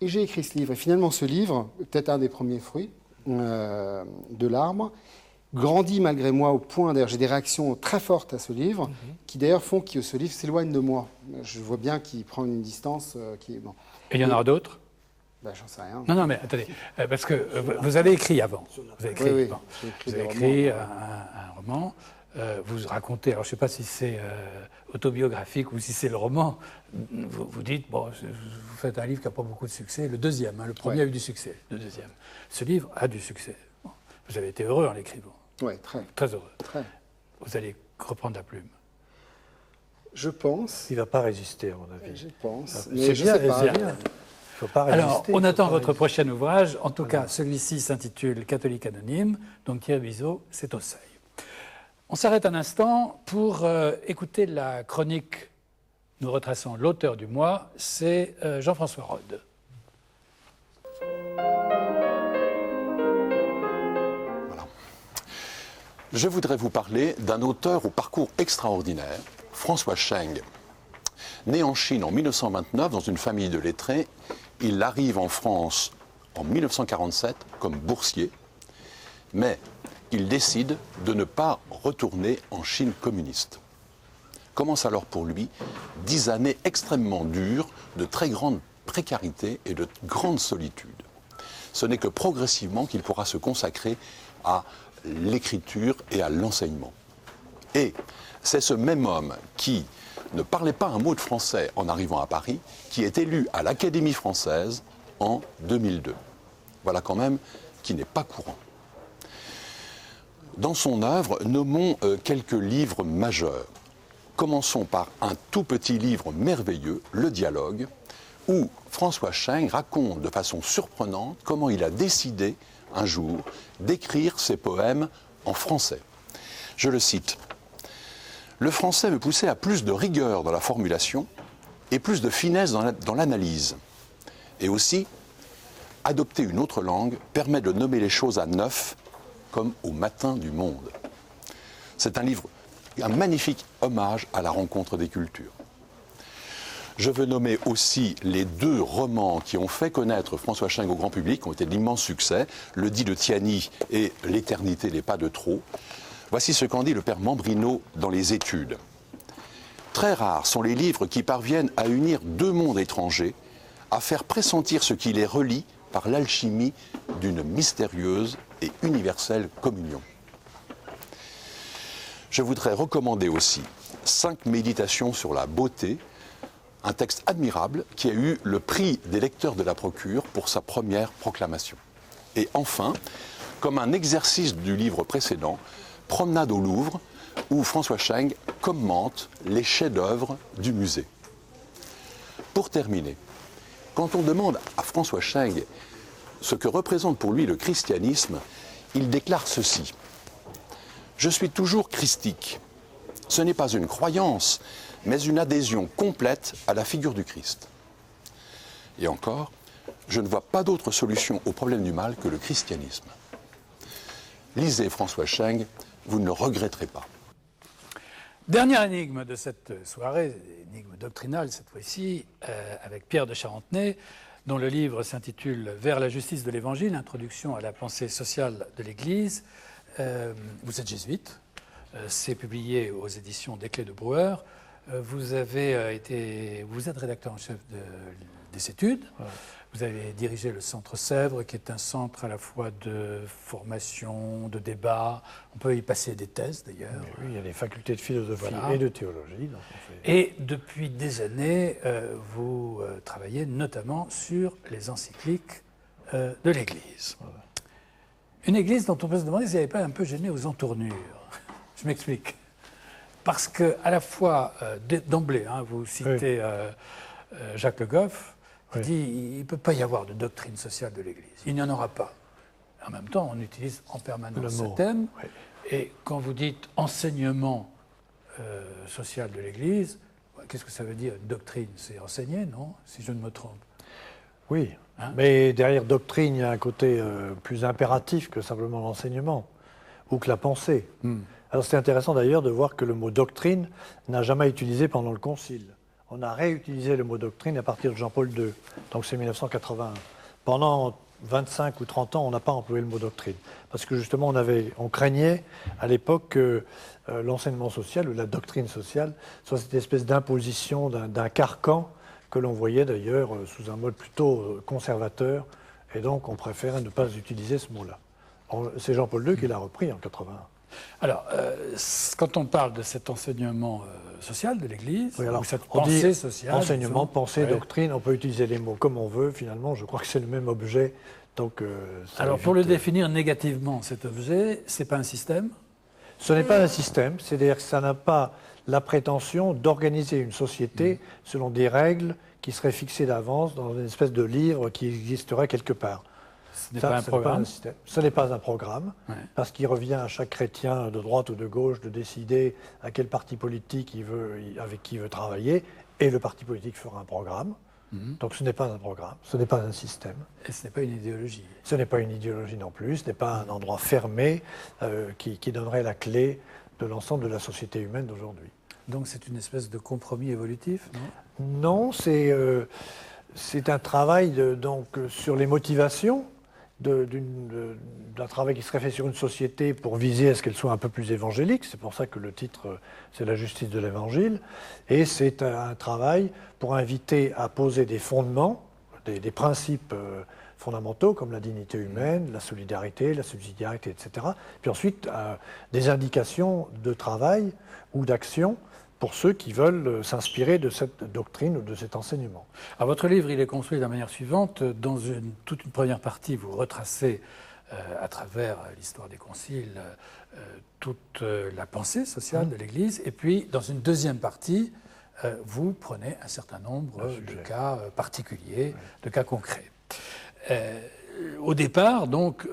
Et j'ai écrit ce livre. Et finalement, ce livre, peut-être un des premiers fruits de l'arbre, grandit malgré moi au point, d'ailleurs j'ai des réactions très fortes à ce livre, qui d'ailleurs font que ce livre s'éloigne de moi. Je vois bien qu'il prend une distance qui est... Bon. Et il y en aura d'autres? Ben, j'en sais rien. Non, mais attendez, parce que vous avez écrit avant. Vous avez écrit, Oui, bon. j'ai Vous avez écrit écrit un roman. Vous racontez, alors je ne sais pas si c'est autobiographique ou si c'est le roman, vous dites, bon, vous faites un livre qui n'a pas beaucoup de succès, le deuxième, le premier a eu du succès, le deuxième. Ce livre a du succès. Bon. Vous avez été heureux en l'écrivant. Oui, très. Très heureux. Très. Vous allez reprendre la plume. Je pense. Il ne va pas résister, à mon avis. Je pense. C'est Mais je bien, sais pas. c'est bien. Faut pas résister, Alors, on attend pas votre résister. prochain ouvrage. En tout cas, celui-ci s'intitule Catholique anonyme. Donc Thierry Bizot, c'est au seuil. On s'arrête un instant pour écouter la chronique. Nous retraçons l'auteur du mois, c'est Jean-François Rode. Voilà. Je voudrais vous parler d'un auteur au parcours extraordinaire, François Cheng. Né en Chine en 1929 dans une famille de lettrés, il arrive en France en 1947 comme boursier, mais il décide de ne pas retourner en Chine communiste. Commence alors pour lui 10 années extrêmement dures, de très grande précarité et de grande solitude. Ce n'est que progressivement qu'il pourra se consacrer à l'écriture et à l'enseignement. Et c'est ce même homme qui ne parlait pas un mot de français en arrivant à Paris, qui est élu à l'Académie française en 2002. Voilà quand même qui n'est pas courant. Dans son œuvre, nommons quelques livres majeurs. Commençons par un tout petit livre merveilleux, Le Dialogue, où François Cheng raconte de façon surprenante comment il a décidé un jour d'écrire ses poèmes en français. Je le cite. Le français me poussait à plus de rigueur dans la formulation et plus de finesse dans l'analyse. Et aussi, adopter une autre langue permet de nommer les choses à neuf, comme au matin du monde. C'est un livre, un magnifique hommage à la rencontre des cultures. Je veux nommer aussi les 2 romans qui ont fait connaître François Cheng au grand public, qui ont été d'immenses succès, Le Dit de Tiani et L'éternité n'est pas de trop. Voici ce qu'en dit le père Mambrino dans Les Études. Très rares sont les livres qui parviennent à unir 2 mondes étrangers, à faire pressentir ce qui les relie par l'alchimie d'une mystérieuse et universelle communion. Je voudrais recommander aussi 5 méditations sur la beauté, un texte admirable qui a eu le prix des lecteurs de la Procure pour sa première proclamation. Et enfin, comme un exercice du livre précédent, Promenade au Louvre, où François Cheng commente les chefs-d'œuvre du musée. Pour terminer, quand on demande à François Cheng ce que représente pour lui le christianisme, il déclare ceci. « Je suis toujours christique. Ce n'est pas une croyance, mais une adhésion complète à la figure du Christ. Et encore, je ne vois pas d'autre solution au problème du mal que le christianisme. » Lisez François Cheng, vous ne le regretterez pas. Dernière énigme de cette soirée, énigme doctrinale cette fois-ci, avec Pierre de Charentenay, dont le livre s'intitule « Vers la justice de l'Évangile, introduction à la pensée sociale de l'Église ». Vous êtes jésuite, c'est publié aux éditions des Clés de Brouwer. Vous êtes rédacteur en chef des études. Ouais. Vous avez dirigé le Centre Sèvres, qui est un centre à la fois de formation, de débat. On peut y passer des thèses, d'ailleurs. Oui, il y a des facultés de philosophie et de théologie. Donc Et depuis des années, vous travaillez notamment sur les encycliques de l'Église. Voilà. Une Église dont on peut se demander si elle n'est pas un peu gênée aux entournures. Je m'explique. Parce qu'à la fois, d'emblée, vous citez Jacques Le Goff, qui dit qu'il ne peut pas y avoir de doctrine sociale de l'Église. Il n'y en aura pas. En même temps, on utilise en permanence ce thème. Oui. Et quand vous dites enseignement social de l'Église, qu'est-ce que ça veut dire, doctrine? C'est enseigner, non? Si je ne me trompe. Oui, mais derrière doctrine, il y a un côté plus impératif que simplement l'enseignement, ou que la pensée. Alors c'est intéressant d'ailleurs de voir que le mot doctrine n'a jamais été utilisé pendant le Concile. on a réutilisé le mot doctrine à partir de Jean-Paul II. Donc c'est 1981. Pendant 25 ou 30 ans, on n'a pas employé le mot doctrine. Parce que justement, on craignait à l'époque que l'enseignement social ou la doctrine sociale soit cette espèce d'imposition d'un carcan que l'on voyait d'ailleurs sous un mode plutôt conservateur. Et donc, on préférait ne pas utiliser ce mot-là. C'est Jean-Paul II qui l'a repris en 81. Alors, quand on parle de cet enseignement social de l'Église, oui, alors, ou cette pensée sociale... Enseignement, pensée, ouais. Doctrine, on peut utiliser les mots comme on veut, finalement, je crois que c'est le même objet. Donc, alors, pour le définir négativement, cet objet, ce n'est pas un système? Ce n'est pas un système, c'est-à-dire que ça n'a pas la prétention d'organiser une société selon des règles qui seraient fixées d'avance dans une espèce de livre qui existerait quelque part. Ce n'est pas un programme. Ce n'est pas un programme, ouais. Parce qu'il revient à chaque chrétien de droite ou de gauche de décider à quel parti politique avec qui il veut travailler, et le parti politique fera un programme. Donc ce n'est pas un programme, ce n'est pas un système. Et ce n'est pas une idéologie. Ce n'est pas une idéologie non plus, ce n'est pas un endroit fermé qui donnerait la clé de l'ensemble de la société humaine d'aujourd'hui. Donc c'est une espèce de compromis évolutif, non? Non, c'est un travail sur les motivations, d'un travail qui serait fait sur une société pour viser à ce qu'elle soit un peu plus évangélique. C'est pour ça que le titre, c'est la justice de l'évangile. Et c'est un travail pour inviter à poser des fondements, des principes fondamentaux comme la dignité humaine, la solidarité, la subsidiarité, etc. Puis ensuite, des indications de travail ou d'action pour ceux qui veulent s'inspirer de cette doctrine ou de cet enseignement. Alors, votre livre, il est construit de la manière suivante. Dans toute une première partie, vous retracez à travers l'histoire des conciles toute la pensée sociale de l'Église. Et puis, dans une deuxième partie, vous prenez un certain nombre de cas particuliers, de cas concrets. Au départ, donc,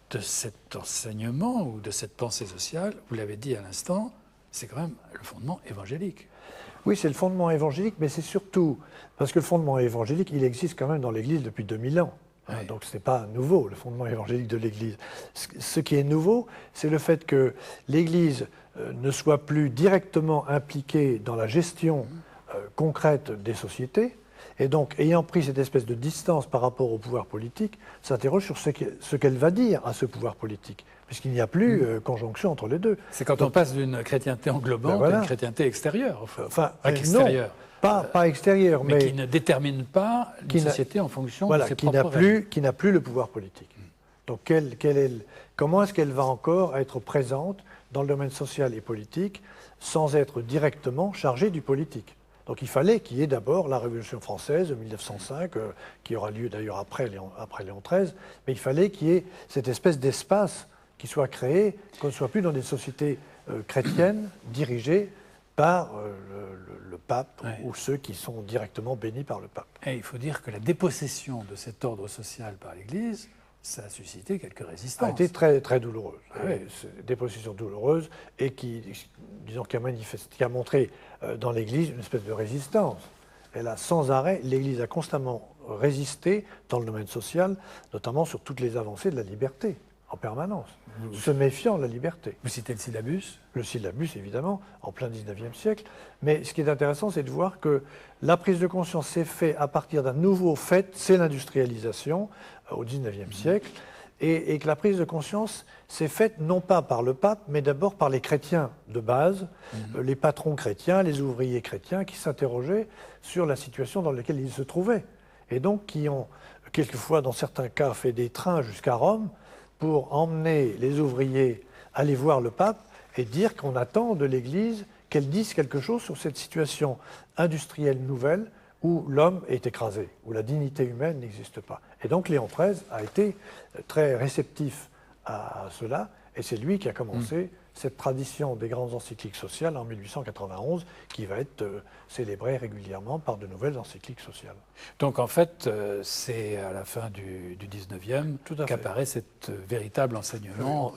de cet enseignement ou de cette pensée sociale, vous l'avez dit à l'instant, c'est quand même le fondement évangélique. Oui, c'est le fondement évangélique, mais c'est surtout parce que le fondement évangélique, il existe quand même dans l'Église depuis 2000 ans. Oui. Donc ce n'est pas nouveau, le fondement évangélique de l'Église. Ce qui est nouveau, c'est le fait que l'Église ne soit plus directement impliquée dans la gestion concrète des sociétés, et donc, ayant pris cette espèce de distance par rapport au pouvoir politique, s'interroge sur ce qu'elle va dire à ce pouvoir politique, puisqu'il n'y a plus conjonction entre les deux. C'est quand on passe d'une chrétienté englobante à une chrétienté extérieure. Enfin, extérieure. Non, pas extérieure, mais qui ne détermine pas une société en fonction de ses propres règles. Qui n'a plus le pouvoir politique. Donc, comment est-ce qu'elle va encore être présente dans le domaine social et politique sans être directement chargée du politique? Donc il fallait qu'il y ait d'abord la Révolution française de 1905, qui aura lieu d'ailleurs après Léon XIII, mais il fallait qu'il y ait cette espèce d'espace qui soit créé, qu'on ne soit plus dans des sociétés chrétiennes dirigées par le pape ou ceux qui sont directement bénis par le pape. Et il faut dire que la dépossession de cet ordre social par l'Église, ça a suscité quelques résistances. A été très, très douloureuse. Oui. Des dépossession douloureuse et qui a montré dans l'Église une espèce de résistance. Elle a sans arrêt, l'Église a constamment résisté dans le domaine social, notamment sur toutes les avancées de la liberté, en permanence, se méfiant de la liberté. Vous citez le syllabus? Le syllabus, évidemment, en plein 19e siècle. Mais ce qui est intéressant, c'est de voir que la prise de conscience s'est faite à partir d'un nouveau fait, c'est l'industrialisation au 19e siècle, et que la prise de conscience s'est faite non pas par le pape, mais d'abord par les chrétiens de base, les patrons chrétiens, les ouvriers chrétiens, qui s'interrogeaient sur la situation dans laquelle ils se trouvaient, et donc qui ont, quelquefois, dans certains cas, fait des trains jusqu'à Rome pour emmener les ouvriers aller voir le pape et dire qu'on attend de l'Église qu'elle dise quelque chose sur cette situation industrielle nouvelle où l'homme est écrasé, où la dignité humaine n'existe pas. Et donc Léon XIII a été très réceptif à cela, et c'est lui qui a commencé cette tradition des grandes encycliques sociales en 1891, qui va être célébrée régulièrement par de nouvelles encycliques sociales. Donc en fait, c'est à la fin du 19e qu'apparaît cet véritable enseignement.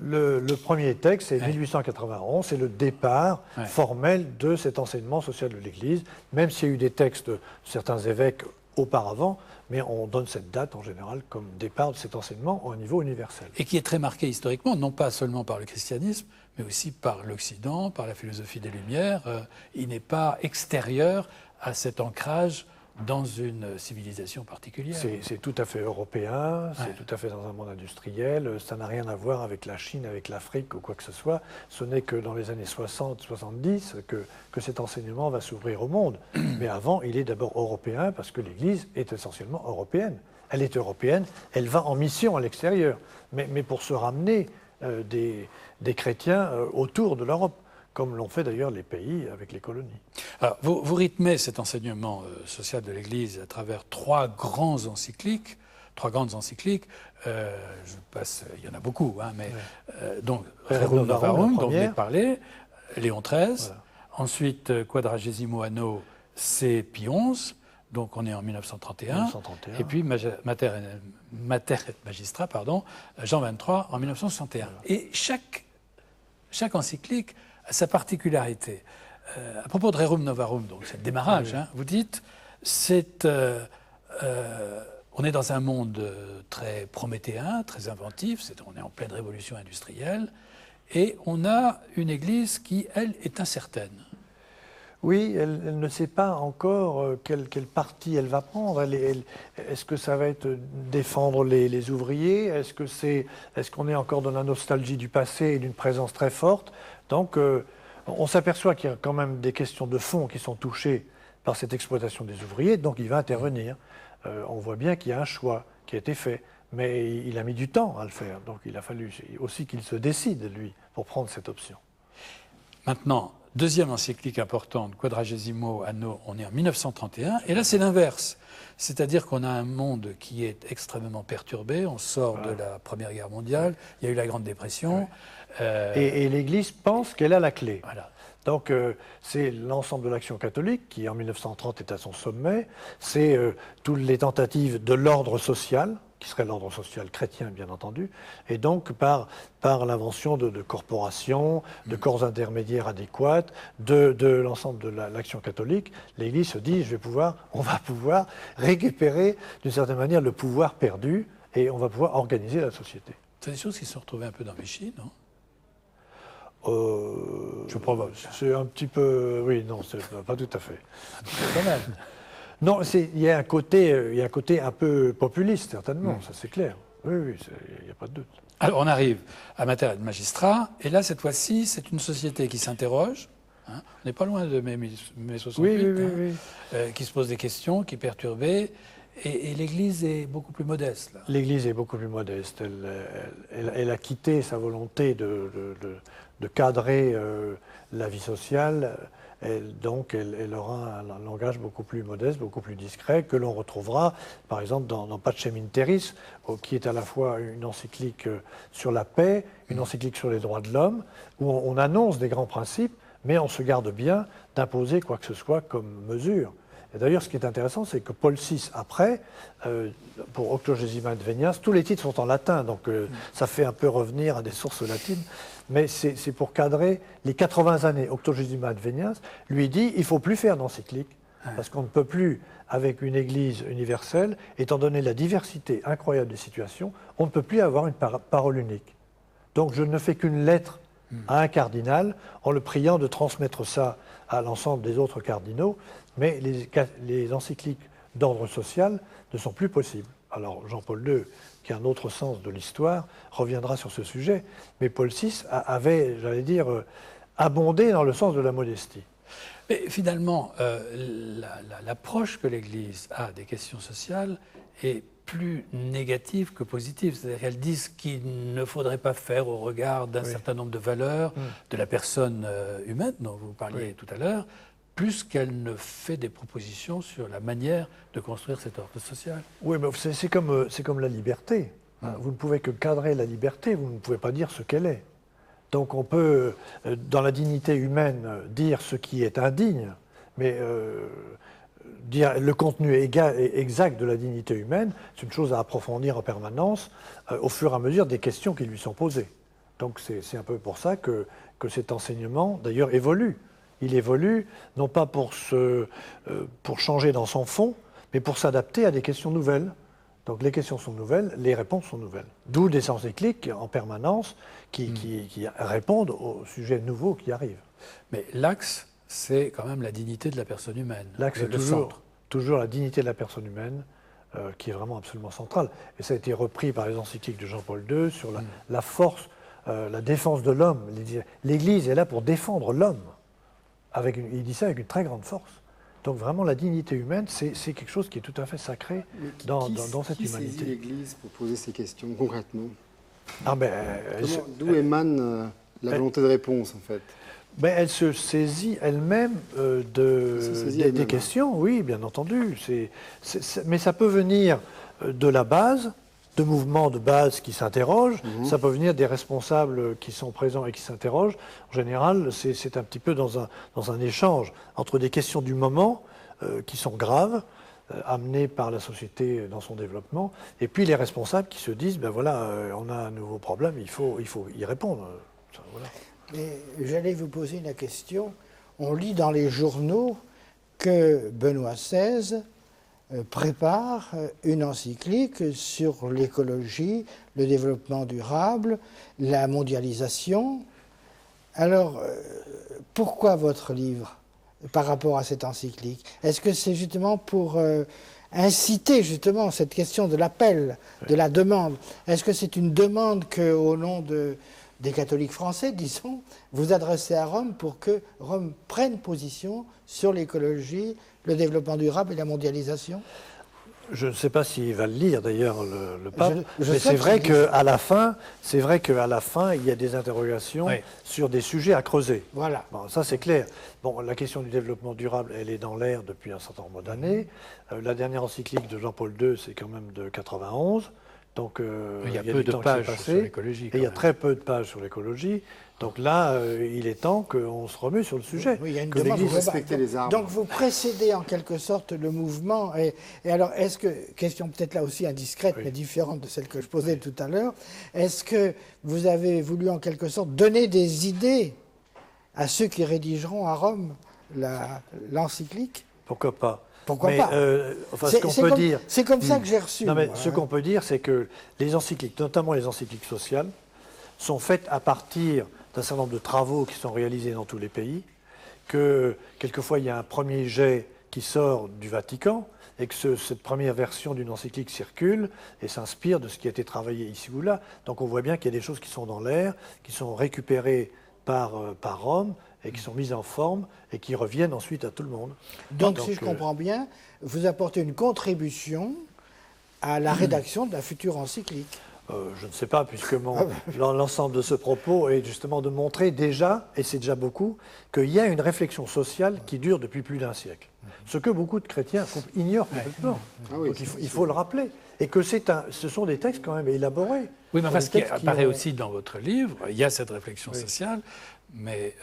Le premier texte, c'est 1891, c'est le départ formel de cet enseignement social de l'Église, même s'il y a eu des textes de certains évêques auparavant, mais on donne cette date en général comme départ de cet enseignement au niveau universel. Et qui est très marqué historiquement, non pas seulement par le christianisme, mais aussi par l'Occident, par la philosophie des Lumières. Il n'est pas extérieur à cet ancrage dans une civilisation particulière. C'est tout à fait européen, c'est tout à fait dans un monde industriel, ça n'a rien à voir avec la Chine, avec l'Afrique ou quoi que ce soit. Ce n'est que dans les années 60-70 que cet enseignement va s'ouvrir au monde. Mais avant, il est d'abord européen parce que l'Église est essentiellement européenne. Elle est européenne, elle va en mission à l'extérieur, mais pour se ramener des chrétiens autour de l'Europe, comme l'ont fait d'ailleurs les pays avec les colonies. Alors, vous rythmez cet enseignement social de l'Église à travers trois grandes encycliques. Je passe, il y en a beaucoup, hein, mais donc Rerum Novarum, dont vous venez de parler, Léon XIII. Voilà. Ensuite, Quadragesimo Anno, c'est Pie XI. Donc on est en 1931. Et puis Mater et Magistrat, Jean XXIII en 1961. Voilà. Et chaque encyclique a sa particularité. À propos de Rerum Novarum, donc c'est le démarrage, hein, vous dites, on est dans un monde très prométhéen, très inventif, on est en pleine révolution industrielle, et on a une Église qui, elle, est incertaine. Oui, elle ne sait pas encore quelle parti elle va prendre. Est-ce que ça va être défendre les ouvriers? Est-ce qu'on est encore dans la nostalgie du passé et d'une présence très forte? Donc, on s'aperçoit qu'il y a quand même des questions de fond qui sont touchées par cette exploitation des ouvriers, donc il va intervenir. On voit bien qu'il y a un choix qui a été fait, mais il a mis du temps à le faire. Donc, il a fallu aussi qu'il se décide, lui, pour prendre cette option. Maintenant, deuxième encyclique importante, Quadragesimo Anno, on est en 1931, et là c'est l'inverse. C'est-à-dire qu'on a un monde qui est extrêmement perturbé, on sort de la Première Guerre mondiale, il y a eu la Grande Dépression. Et l'Église pense qu'elle a la clé. Voilà. Donc c'est l'ensemble de l'Action catholique qui en 1930 est à son sommet, c'est toutes les tentatives de l'ordre social, qui serait l'ordre social chrétien bien entendu, et donc par l'invention de corporations, de corps intermédiaires adéquats, de l'ensemble de l'Action catholique, l'Église se dit on va pouvoir récupérer d'une certaine manière le pouvoir perdu et on va pouvoir organiser la société. C'est des choses qui se sont retrouvées un peu dans Vichy, non? Je provoque. C'est un petit peu... Oui, non, pas tout à fait. Quand même. Non, il y a un côté un peu populiste, certainement, ça c'est clair. Oui, il n'y a pas de doute. Alors on arrive à Mater et Magistrat, et là, cette fois-ci, c'est une société qui s'interroge. Hein, on n'est pas loin de mai 68, qui se pose des questions, qui est perturbée. Et l'Église est beaucoup plus modeste. L'Église est beaucoup plus modeste. Elle a quitté sa volonté de cadrer la vie sociale. Donc elle aura un langage beaucoup plus modeste, beaucoup plus discret, que l'on retrouvera par exemple dans Pacem in Terris, qui est à la fois une encyclique sur la paix, une encyclique sur les droits de l'homme, où on annonce des grands principes, mais on se garde bien d'imposer quoi que ce soit comme mesure. Et d'ailleurs, ce qui est intéressant, c'est que Paul VI, après, pour Octogesima Advenias, tous les titres sont en latin, donc ça fait un peu revenir à des sources latines, mais c'est pour cadrer les 80 années. Octogesima Advenias lui dit il ne faut plus faire d'encyclique, parce qu'on ne peut plus, avec une Église universelle, étant donné la diversité incroyable des situations, on ne peut plus avoir une parole unique. Donc je ne fais qu'une lettre à un cardinal, en le priant de transmettre ça à l'ensemble des autres cardinaux, mais les encycliques d'ordre social ne sont plus possibles. Alors Jean-Paul II, qui a un autre sens de l'histoire, reviendra sur ce sujet, mais Paul VI avait, j'allais dire, abondé dans le sens de la modestie. Mais finalement, l'approche que l'Église a des questions sociales est plus négative que positive. C'est-à-dire qu'elle dit ce qu'il ne faudrait pas faire au regard d'un certain nombre de valeurs de la personne humaine dont vous parliez tout à l'heure, plus qu'elle ne fait des propositions sur la manière de construire cet ordre social. Oui, mais c'est comme la liberté. Vous ne pouvez que cadrer la liberté, vous ne pouvez pas dire ce qu'elle est. Donc on peut, dans la dignité humaine, dire ce qui est indigne, mais dire le contenu exact de la dignité humaine, c'est une chose à approfondir en permanence au fur et à mesure des questions qui lui sont posées. Donc c'est un peu pour ça que cet enseignement, d'ailleurs, évolue. Il évolue, non pas pour changer dans son fond, mais pour s'adapter à des questions nouvelles. Donc les questions sont nouvelles, les réponses sont nouvelles. D'où des encycliques en permanence qui répondent aux sujets nouveaux qui arrivent. Mais l'axe, c'est quand même la dignité de la personne humaine. L'axe, c'est toujours la dignité de la personne humaine qui est vraiment absolument centrale. Et ça a été repris par les encycliques de Jean-Paul II sur la force, la défense de l'homme. L'Église est là pour défendre l'homme. Il dit ça avec une très grande force. Donc vraiment, la dignité humaine, c'est quelque chose qui est tout à fait sacré dans cette humanité. Qui saisit l'Église pour poser ces questions concrètement? D'où émane la volonté de réponse, en fait? Elle se saisit elle-même des questions, oui, bien entendu. Mais ça peut venir de la base, de mouvements de base qui s'interrogent, ça peut venir des responsables qui sont présents et qui s'interrogent. En général, c'est un petit peu dans un échange entre des questions du moment qui sont graves, amenées par la société dans son développement, et puis les responsables qui se disent, ben voilà, on a un nouveau problème, il faut y répondre. Voilà. Mais j'allais vous poser une question. On lit dans les journaux que Benoît XVI prépare une encyclique sur l'écologie, le développement durable, la mondialisation. Alors, pourquoi votre livre par rapport à cette encyclique? Est-ce que c'est justement pour inciter justement cette question de l'appel, de la demande? Est-ce que c'est une demande qu'au nom des catholiques français, disons, vous adressez à Rome pour que Rome prenne position sur l'écologie, le développement durable et la mondialisation? Je ne sais pas s'il va le lire d'ailleurs, le pape, mais c'est vrai qu'à la fin, il y a des interrogations sur des sujets à creuser. Voilà. Bon, ça c'est clair. Bon, la question du développement durable, elle est dans l'air depuis un certain nombre d'années. La dernière encyclique de Jean-Paul II, c'est quand même de 91. Donc il y a peu de pages sur l'écologie. Et il y a très peu de pages sur l'écologie. Donc là, il est temps qu'on se remue sur le sujet. Oui, il y a une que demande. Respecter les arbres. Donc vous précédez en quelque sorte le mouvement. Et alors, est-ce que, question peut-être là aussi indiscrète, mais différente de celle que je posais tout à l'heure, est-ce que vous avez voulu en quelque sorte donner des idées à ceux qui rédigeront à Rome l'encyclique? Pourquoi pas? Pourquoi pas? Ce qu'on peut dire, c'est comme ça que j'ai reçu. Non, mais moi, ce qu'on peut dire, c'est que les encycliques, notamment les encycliques sociales, sont faites à partir d'un certain nombre de travaux qui sont réalisés dans tous les pays, que quelquefois il y a un premier jet qui sort du Vatican, et que cette première version d'une encyclique circule et s'inspire de ce qui a été travaillé ici ou là. Donc on voit bien qu'il y a des choses qui sont dans l'air, qui sont récupérées par Rome, et qui sont mises en forme et qui reviennent ensuite à tout le monde. Donc si je comprends bien, vous apportez une contribution à la rédaction de la future encyclique. Je ne sais pas, puisque l'ensemble de ce propos est justement de montrer déjà, et c'est déjà beaucoup, qu'il y a une réflexion sociale qui dure depuis plus d'un siècle. Ce que beaucoup de chrétiens ignorent complètement. Donc il faut le rappeler. Et que ce sont des textes quand même élaborés. Oui, mais enfin, ce qui apparaît aussi dans votre livre, il y a cette réflexion sociale, mais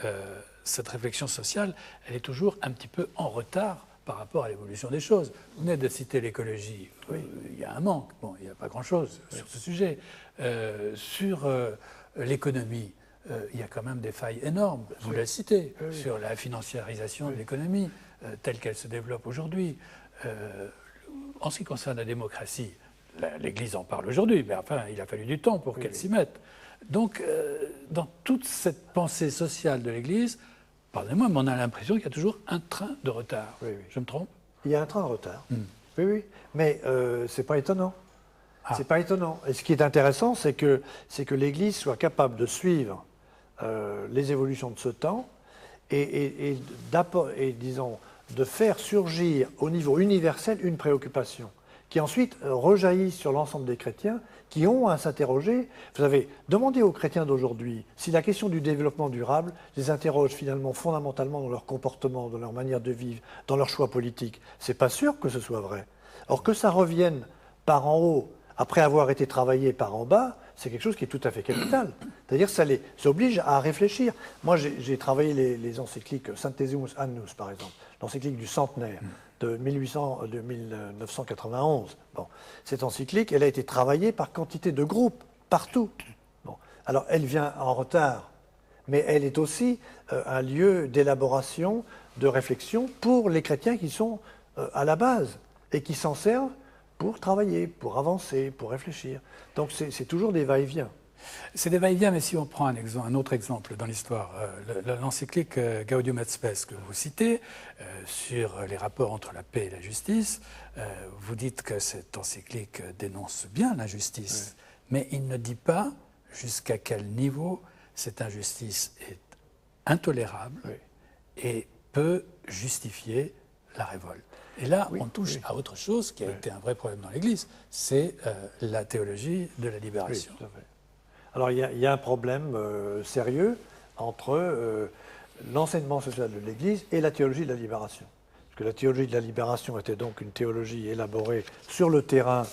cette réflexion sociale, elle est toujours un petit peu en retard par rapport à l'évolution des choses. Vous venez de citer l'écologie. Il y a un manque. Bon, il n'y a pas grand-chose sur ce sujet. Sur l'économie, il y a quand même des failles énormes. Vous l'avez cité. Sur la financiarisation de l'économie, telle qu'elle se développe aujourd'hui. En ce qui concerne la démocratie, l'Église en parle aujourd'hui, mais enfin, il a fallu du temps pour qu'elle s'y mette. Donc, dans toute cette pensée sociale de l'Église, pardonnez-moi, mais on a l'impression qu'il y a toujours un train de retard. Je me trompe? Il y a un train de retard. Oui. Mais c'est pas étonnant. C'est pas étonnant. Et ce qui est intéressant, c'est que l'Église soit capable de suivre les évolutions de ce temps et disons, de faire surgir au niveau universel une préoccupation qui ensuite rejaillit sur l'ensemble des chrétiens qui ont à s'interroger. Vous savez, demandez aux chrétiens d'aujourd'hui si la question du développement durable les interroge finalement fondamentalement dans leur comportement, dans leur manière de vivre, dans leurs choix politiques. C'est pas sûr que ce soit vrai. Or que ça revienne par en haut, après avoir été travaillé par en bas, c'est quelque chose qui est tout à fait capital. C'est-à-dire que ça les oblige à réfléchir. Moi, j'ai travaillé les encycliques Centesimus Annus, par exemple, l'encyclique du centenaire de 1991. Bon. Cette encyclique, elle a été travaillée par quantité de groupes, partout. Bon. Alors, elle vient en retard, mais elle est aussi un lieu d'élaboration, de réflexion pour les chrétiens qui sont à la base. et qui s'en servent pour travailler, pour avancer, pour réfléchir. Donc c'est toujours des va-et-vient. C'est des va-et-vient, mais si on prend un autre exemple dans l'histoire, l'encyclique Gaudium et Spes que vous citez, sur les rapports entre la paix et la justice, vous dites que cette encyclique dénonce bien l'injustice, mais il ne dit pas jusqu'à quel niveau cette injustice est intolérable et peut justifier la révolte. Et là, on touche à autre chose qui a été un vrai problème dans l'Église, c'est la théologie de la libération. Oui, tout à fait. Alors il y a un problème sérieux entre l'enseignement social de l'Église et la théologie de la libération. Parce que la théologie de la libération était donc une théologie élaborée sur le terrain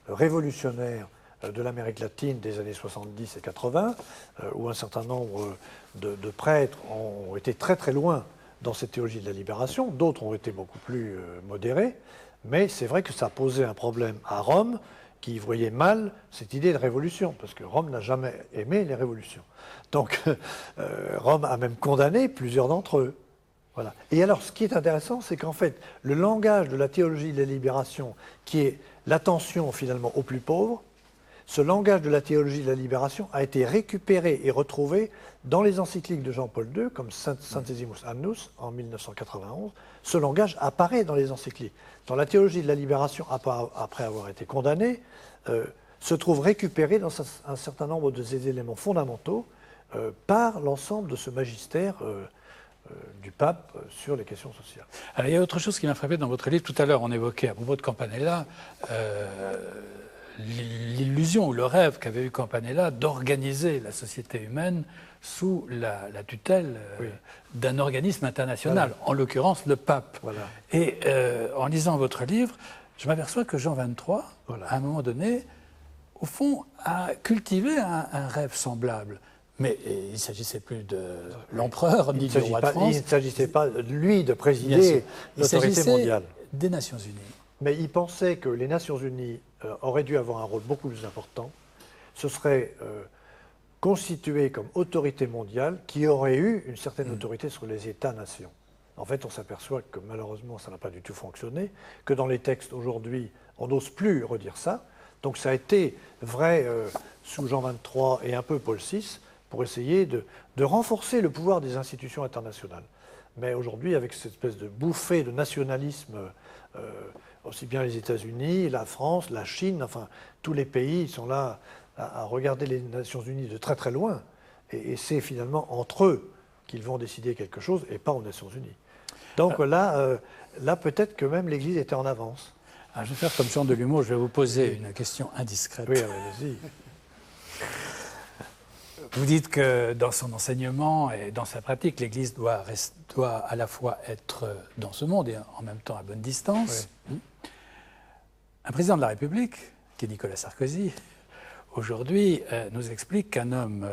révolutionnaire de l'Amérique latine des années 70 et 80, où un certain nombre de prêtres ont été très très loin dans cette théologie de la libération, d'autres ont été beaucoup plus modérés, mais c'est vrai que ça posait un problème à Rome, qui voyait mal cette idée de révolution, parce que Rome n'a jamais aimé les révolutions. Donc Rome a même condamné plusieurs d'entre eux. Voilà. Et alors, ce qui est intéressant, c'est qu'en fait, le langage de la théologie de la libération, qui est l'attention finalement aux plus pauvres, ce langage de la théologie de la libération a été récupéré et retrouvé dans les encycliques de Jean-Paul II, comme Centesimus Annus en 1991. Ce langage apparaît dans les encycliques. Dans la théologie de la libération, après avoir été condamné, se trouve récupéré dans un certain nombre de ces éléments fondamentaux par l'ensemble de ce magistère du pape sur les questions sociales. Alors, il y a autre chose qui m'a frappé dans votre livre. Tout à l'heure, on évoquait à propos de Campanella l'illusion ou le rêve qu'avait eu Campanella d'organiser la société humaine sous la tutelle d'un organisme international, en l'occurrence le pape. Voilà. Et en lisant votre livre, je m'aperçois que Jean XXIII, à un moment donné, au fond, a cultivé un rêve semblable. Mais il ne s'agissait plus de l'empereur ni du roi de France. Il ne s'agissait pas, lui, de présider l'autorité mondiale. Des Nations Unies. Mais il pensait que les Nations Unies auraient dû avoir un rôle beaucoup plus important. Ce serait constitué comme autorité mondiale qui aurait eu une certaine autorité sur les États-nations. En fait, on s'aperçoit que malheureusement, ça n'a pas du tout fonctionné, que dans les textes aujourd'hui, on n'ose plus redire ça. Donc ça a été vrai sous Jean XXIII et un peu Paul VI, pour essayer de renforcer le pouvoir des institutions internationales. Mais aujourd'hui, avec cette espèce de bouffée de nationalisme, aussi bien les États-Unis, la France, la Chine, enfin tous les pays sont là à regarder les Nations Unies de très très loin. Et c'est finalement entre eux qu'ils vont décider quelque chose et pas aux Nations Unies. Donc là peut-être que même l'Église était en avance. Alors, je vais faire comme Jean de l'humour, je vais vous poser une question indiscrète. Oui, allez-y. Vous dites que dans son enseignement et dans sa pratique, l'Église doit à la fois être dans ce monde et en même temps à bonne distance. Oui. Un président de la République, qui est Nicolas Sarkozy, aujourd'hui nous explique qu'un homme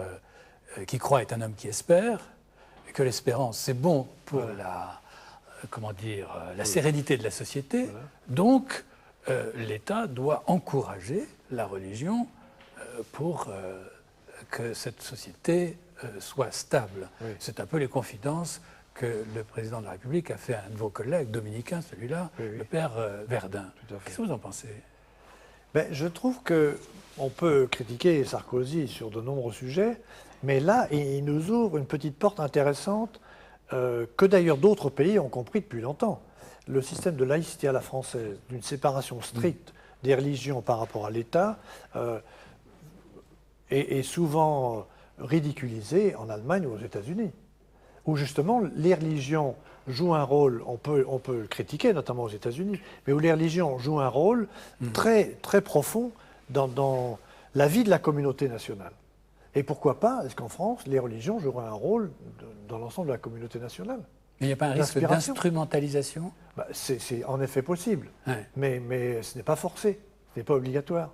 qui croit est un homme qui espère, et que l'espérance, c'est bon pour la sérénité de la société. Voilà. Donc, l'État doit encourager la religion pour que cette société soit stable. Oui. C'est un peu les confidences que le président de la République a fait à un de vos collègues dominicains, celui-là, le père Verdun. Qu'est-ce que vous en pensez ? Je trouve qu'on peut critiquer Sarkozy sur de nombreux sujets, mais là, il nous ouvre une petite porte intéressante que d'ailleurs d'autres pays ont compris depuis longtemps. Le système de laïcité à la française, d'une séparation stricte des religions par rapport à l'État, est souvent ridiculisé en Allemagne ou aux États-Unis, où justement les religions jouent un rôle, on peut le critiquer, notamment aux États-Unis, mais où les religions jouent un rôle très, très profond dans la vie de la communauté nationale. Et pourquoi pas, est-ce qu'en France, les religions joueraient un rôle dans l'ensemble de la communauté nationale ? Mais il n'y a pas un risque d'instrumentalisation ? C'est en effet possible, mais ce n'est pas forcé, ce n'est pas obligatoire.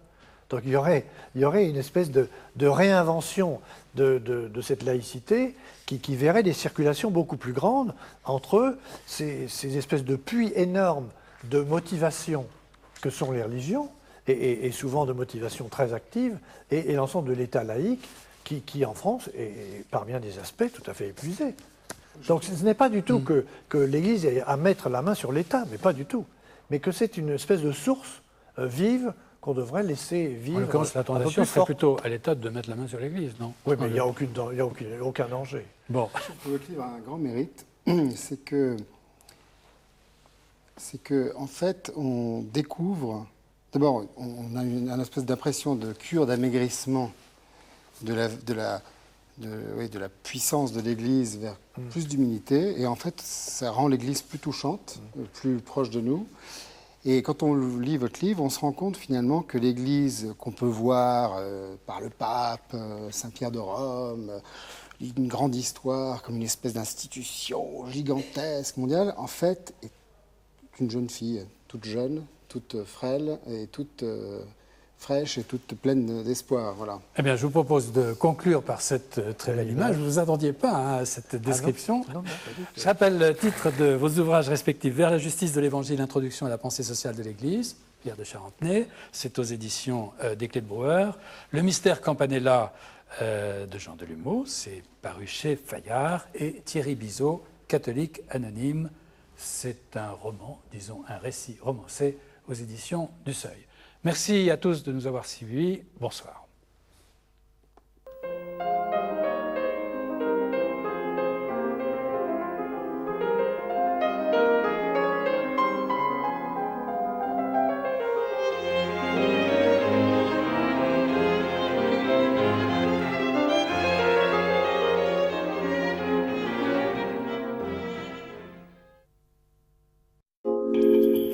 Donc il y aurait une espèce de réinvention de cette laïcité qui verrait des circulations beaucoup plus grandes entre ces espèces de puits énormes de motivation que sont les religions, et souvent de motivation très active, et l'ensemble de l'État laïque qui en France est par bien des aspects tout à fait épuisé. Donc ce n'est pas du tout que l'Église ait à mettre la main sur l'État, mais pas du tout. mais que c'est une espèce de source vive qu'on devrait laisser vivre. En l'occurrence, la un peu tentation plus serait forte. plutôt à l'État de mettre la main sur l'Église, non? Oui, mais il n'y a aucun danger. Bon. Votre livre a un grand mérite, c'est que en fait, on découvre. D'abord, on a une espèce d'impression de cure d'amaigrissement de la puissance de l'Église vers plus d'humilité. Et en fait, ça rend l'Église plus touchante, plus proche de nous. Et quand on lit votre livre, on se rend compte finalement que l'Église qu'on peut voir par le pape, Saint-Pierre de Rome, une grande histoire comme une espèce d'institution gigantesque, mondiale, en fait, est une jeune fille, toute jeune, toute frêle et toute fraîche et toute pleine d'espoir. Voilà. Eh bien, je vous propose de conclure par cette très belle image. Vous ne vous attendiez pas à cette description. Non, Je rappelle le titre de vos ouvrages respectifs. Vers la justice de l'Évangile, introduction à la pensée sociale de l'Église, Pierre de Charentenay. C'est aux éditions des Clés de Brouwer. Le mystère Campanella de Jean Delumeau, c'est paru chez Fayard. Et Thierry Bizot, catholique anonyme. C'est un roman, disons un récit romancé aux éditions du Seuil. Merci à tous de nous avoir suivis. Bonsoir.